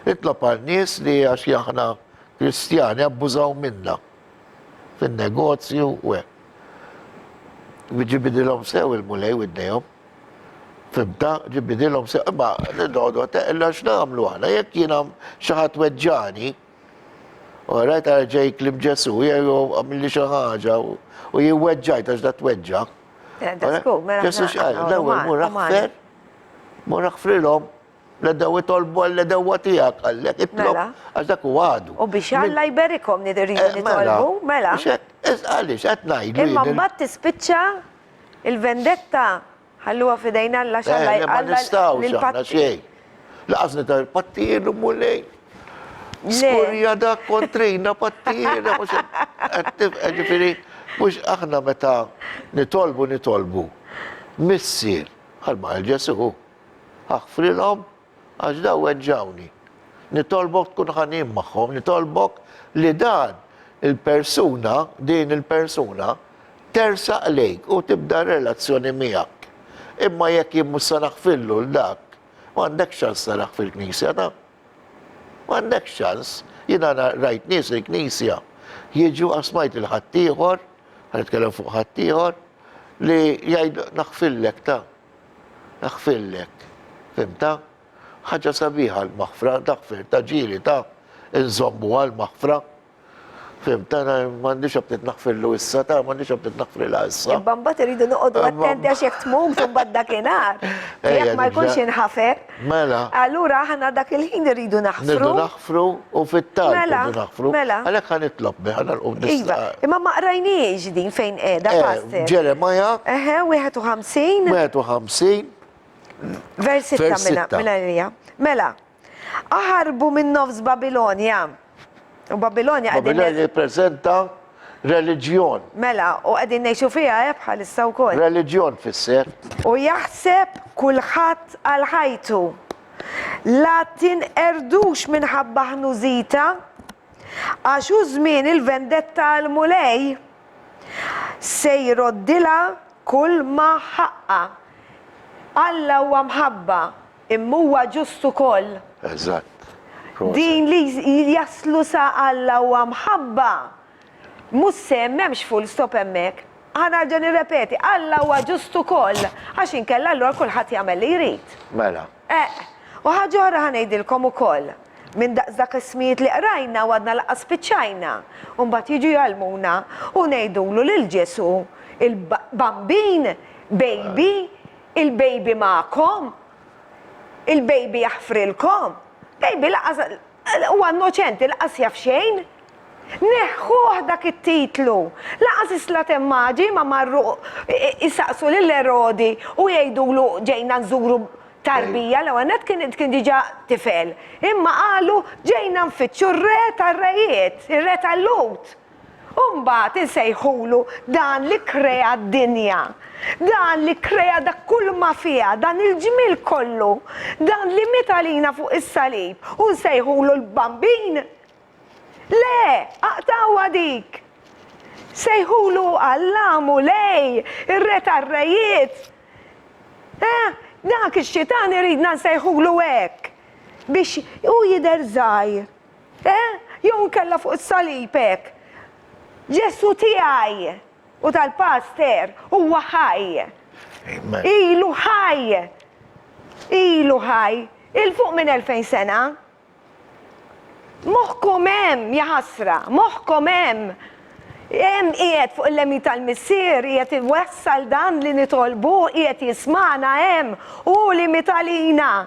nitlob għal nies li għax jaħna Kristjani abbużaw minna fin-negozju u hekk. Ġibidilhom sew il-mulej u id-dejhom. Fimta, ġibidilhom sew, imma nidgħodu illa x'nagħmlu aħna jekk jiena xi ħadd weġġani u rajt għal ġej klim Ġesu jew għamilli xi ħaġa u jweġġajt għax dat weġġa. That's good, mela Ġesu x'qal, l-ewwel mur aħfer, mur aħfrilhom. L-daw itolbu għall-dawa tijak, għallek itlob, Mela. għax dak u għadu. U biex Alla jberikom nidridu nitolbu, mela. Għalix, għet najdu. Imma mbagħad tispiċċa il-vendetta ħalluha fidejna Alla xalla Ma nistawx aħna xej. Laqas nita pattijienu mulej. Skurja da kontrina pattijiena. Ġifiri, mux aħna meta nitolbu. Missir, għalma għal-ġesu. Aħfrilhom għax daw weġġawni. Nitolbok tkun ħanim magħhom, nitolbok li dan il-persuna, din il-persuna, tersaq lejk u tibda relazzjoni miegħek. Imma jekk jimmussa naħfillu l-dak, ma għandek xans taraħ fil-knisja da. Ma għandek xans, jina rajt nies il-knisja, jiġu għasmajt il-ħattijħor, għanitkellem fuq ħattijħor, li jgħidu naħfillek ta' naħfillek. Fimta? ħaġa sabiħa l-maħfra, taħfir ta' ġili ta' nżommu għal-maħfra. Fimta, mandiċ għabtit naħfirlu issa ta' mandiċ għabtit naħfirla issa. Imbambat iridu noqogħdu attenti għax jekk tmum tumbad dakinhar. Jekk ma jkunx inħafer. Mela. Allura aħna dak il-ħin iridu naħfru. Nirdu naħfru u fit-tal Mela, nirdu naħfru. mela. Għalek ħanitlob biħana l-qum Iva, imma ma qrajniex din fejn qiegħda pastor. Ġeremaja, Eħe, 51. 51, Vers 6 Vers sitta. mill-għalija. Mela, aħarbu minn nofs Babilonja. U Babilonja Babiloni għedin. reprezenta reliġjon. Mela, u għedin nejxu fija bħalissa u kol. Reliġjon fisser. U jaħseb kulħadd għal ħajtu. La tinqerdux minħabba ħnużita, għax hu żmien il-vendetta għal-mulej se jroddilha kull ma ħaqqa. Alla huwa mħabba, imma huwa ġust ukoll. Eżatt. Din li jaslu sa Alla huwa mħabba. Mhux m'hemmx full stop hemmhekk. Ħanarġa' nirrepeti, Alla huwa ġust ukoll, għax inkella allura kulħadd jagħmel li jrid. Mela. U ħaġa oħra ħanejdilkom ukoll. Minn dak ismijiet li qrajna u għadna laqas spiċċajna. U mbagħad jiġu jgħalmuna u ngħidulu lil Ġesu il-bambin, baby, il-baby ma'kom, il-baby jaħfrilkom. Baby laqas huwa innoċenti laqas jaf xejn. Neħħuh dak it-titlu. Laqas islat immaġi ma marru isaqsu lill-Erodi u jgħidulu ġejna nżuru tarbija l għanet kien diġa tifel. Imma qalu ġejna nfittxu r-re tar-rejiet, ir-re tal-Lut. Umbat insejħulu dan li krea d-dinja, dan li krea dak kull ma fija, dan il-ġmil kollu, dan li mitalina fuq is-salib u nsejħulu l-bambin. Le, aqtawa dik. Sejħulu Allamu lej, ir-re tar-rejiet. Dak ix-xitan iridna nsejħulu hekk biex u jidher żgħir. Jew nkella fuq is-salib hekk. Ġesu tiegħi u tal-paster huwa ħaj. Ilu ħaj. Ilu ħaj. Il-fuq minn 2000 sena. Moħħkom hemm ja ħasra, moħħkom hemm. Hemm qiegħed fuq il-lemi tal-missier, qiegħed iwassal dan li nitolbu, qiegħed jismana hemm, u li mitalina,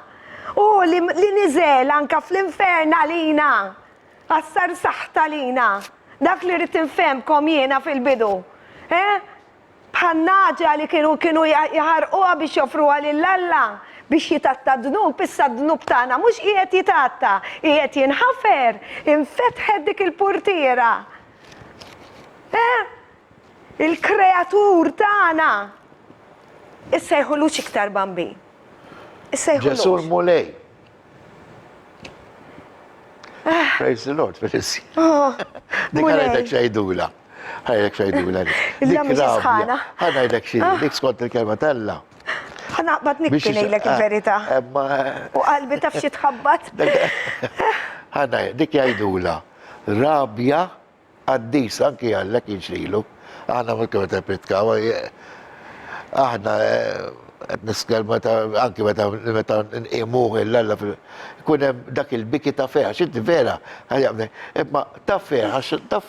u li niżel anka fl-infern għalina, għassar saħtalina, dak li rrid infehmkom jiena fil-bidu. Bħannaġa li kienu jaħarquha biex joffruha lill-Alla biex jitatta dnub, issa dnub tagħna mhux qiegħed jitatta, qiegħed jinħafer, infetħed dik il-purtiera. Il-kreatur tagħna. Issa jħullux iktar bambin. Issa jħullux. Ġesur mulej. Praise the Lord, Felicia. Dik għalajdek xajdula. Għalajdek xajdula. Il-lammi xisħana. Għalajdek xajdula. Dik skont il-kelma talla. Ħanaqbad nikkinejlek il-verita. U qalbi taf xi tħabbat. Ħana, dik jgħidula. Rabja għaddis anki għallek jinxrilu. Aħna mil-kem interpretkaw. Aħna għed niskelma anki meta n-imuħ l-alla kunem dak il-biki ta' feħ, xinti vera, imma ta' feħ, taf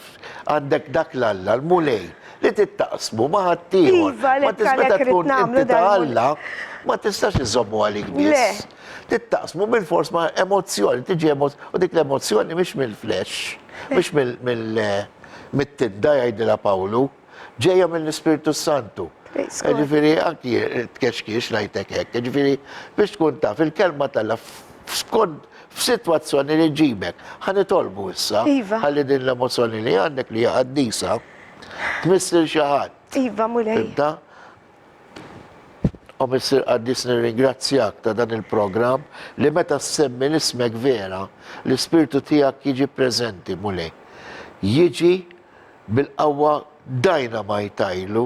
għandek dak l-alla, l-mulej, li tittaqsmu maħattijor. Ma tismeta tkun inti ta' Alla, ma tistax iżommu għalik bis. Tittaqsmu minn fors ma' emozjoni, tiġi emozjoni, u dik l-emozjoni mux mill-flesh, mux mill-tidda jgħidila Pawlu, ġeja mill-Spiritu Santu. Ġifiri, anki tkeċkiex najtek hekk, ġifiri, biex tkun taf, il-kelma talla f'sitwazzjoni li ġibek, ħanitolbu issa, ħalli din l-emozjoni li għandek li għaddisa, tmissir xaħat. Iva, mulej. U missir għaddis nirringrazzjak ta' dan il-program li meta semmi l-ismek vera, l-Spiritu tijak jiġi prezenti mulej. Jiġi bil-qawwa dynamitajlu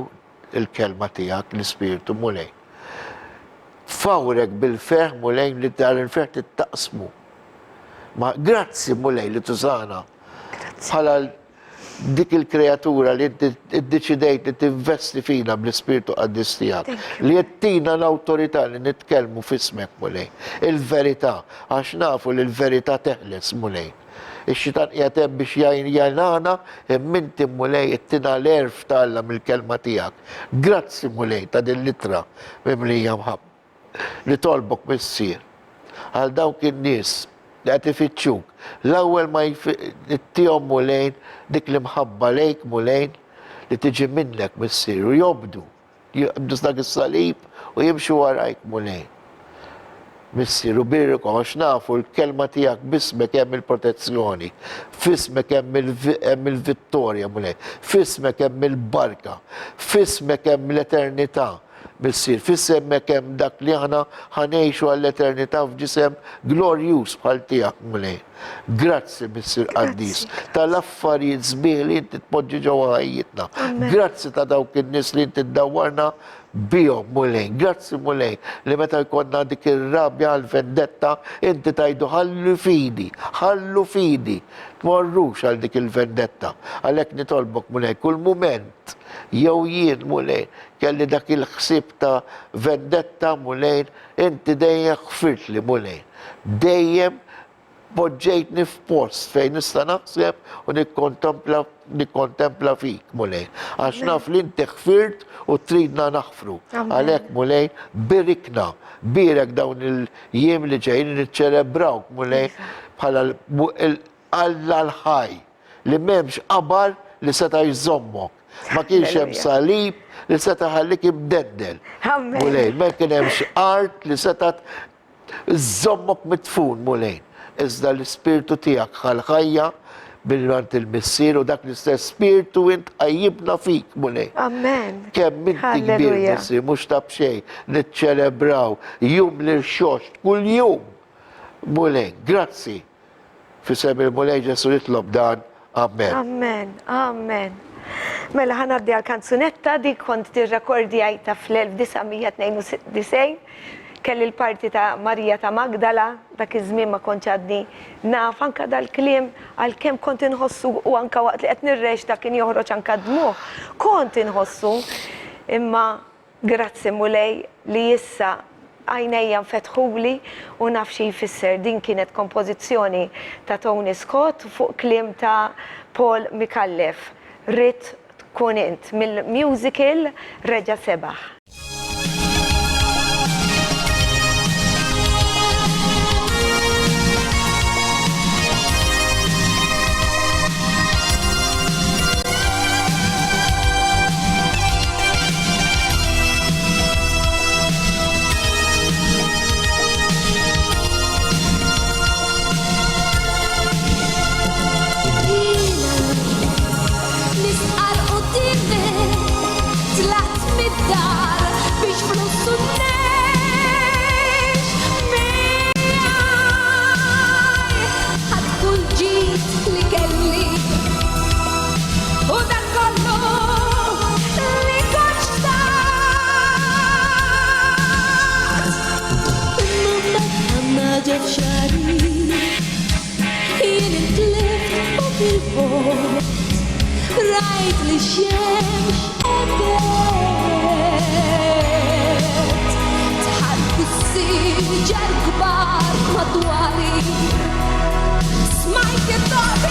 il-kelma tijak l-Spiritu mulej. Fawrek bil-ferħ mulej li tal-inferħ tittaqsmu. Ma grazzi mulej li tużana. Bħala dik il-kreatura li id-deċidejt li t-investi fina bl-Spiritu għaddis tijak. Li jettina l-autorità li nitkelmu fismek mulej. Il-verità, għax nafu li l-verità teħles mulej. Ix-xitan jgħatem biex jgħajnana, imminti mulej jettina l-erf tal-la mill-kelma tijak. Grazzi mulej ta' din litra mimlija mħab li tolbok missir. Għal dawk in-nies li għati fitxuk. L-ewwel ma jittijom mulejn dik li mħabba lejk mulejn li tiġi minnek missir u jobdu. Jibdu dak is-salib u jimxu warajk mulejn. Missir u birrikom għax nafu l-kelma tijak bismek hemm il-protezzjoni, fismek hemm il-vittorja mulejn, fismek hemm il-barka, fismek hemm l-eternità. missier, fissemmek hemm dak li aħna ħanejxu għall-eternità f'ġisem glorjus bħal tiegħek mulej. Grazzi missier Qaddis tal-affarijiet sbieħ li inti tpoġġi ġewwa ħajjitna. Grazzi ta' dawk in-nies li inti ddawwarna bihom mulej. Grazzi mulej li meta jkollna dik ir-rabja għal-vendetta inti tajdu ħallu fidi. Tmorrux għal dik il-vendetta. Għalhekk nitolbok mulej kull mument jew jien mulej kelli dak il-ħsieb ta' vendetta mulej inti dejjem ħfirt li mulej. Dejjem poġġejtni f'post fejn nista' naħseb u nikkontempla fik mulej. Għax naf li inti ħfirt u tridna naħfru. Għalhekk mulej birikna, birek dawn il-jiem li ġejjin niċċelebrawk mulej bħala Alla l-ħaj li m'hemmx qabar li seta' jżommok. Ma kienx hemm salib li seta' ħallik imdeddel. Mulej, ma kien hemmx art li seta' żommok mitfun mulej. Iżda l-ispirtu tiegħek ħal-ħajja bil-mant il-missier u dak l-istess spiritu int qajjibna fik mulej. Amen. Kemm inti kbir missier mhux ta' b'xejn niċċelebraw jum l-irxoxt kull jum. Mulej, grazzi. Fisem il-mulej Ġesu nitlob dan. Amen. Amen. Mela ħanaddi għal-kanzunetta di kont tirrekordi għajta fl-1992 kelli l-parti ta' Marija ta' Magdala dak iż-żmien ma kontx għadni naf anka dal-kliem għalkemm kont inħossu u anka waqt li qed nirrex dak kien joħroġ anka dmuħ kont inħossu imma grazzi mulej li issa għajnejja nfetħuli u naf xi jfisser din kienet kompożizzjoni ta' Tony Scott fuq kliem ta' Paul Mikallef. Rid tkun int mill-musical Reġa' Sebaħ. Nisqar qudiemek, tlaqt mid-dar biex flussu nex miegħi. Ħadd kull ġid li kelli u dak kollu li kont xtaqt. Imma ma ġef xahri jien intlift u fil-bogħod rajt li xemx edet tħarku s-sir ġar kbar madwari smajt jittor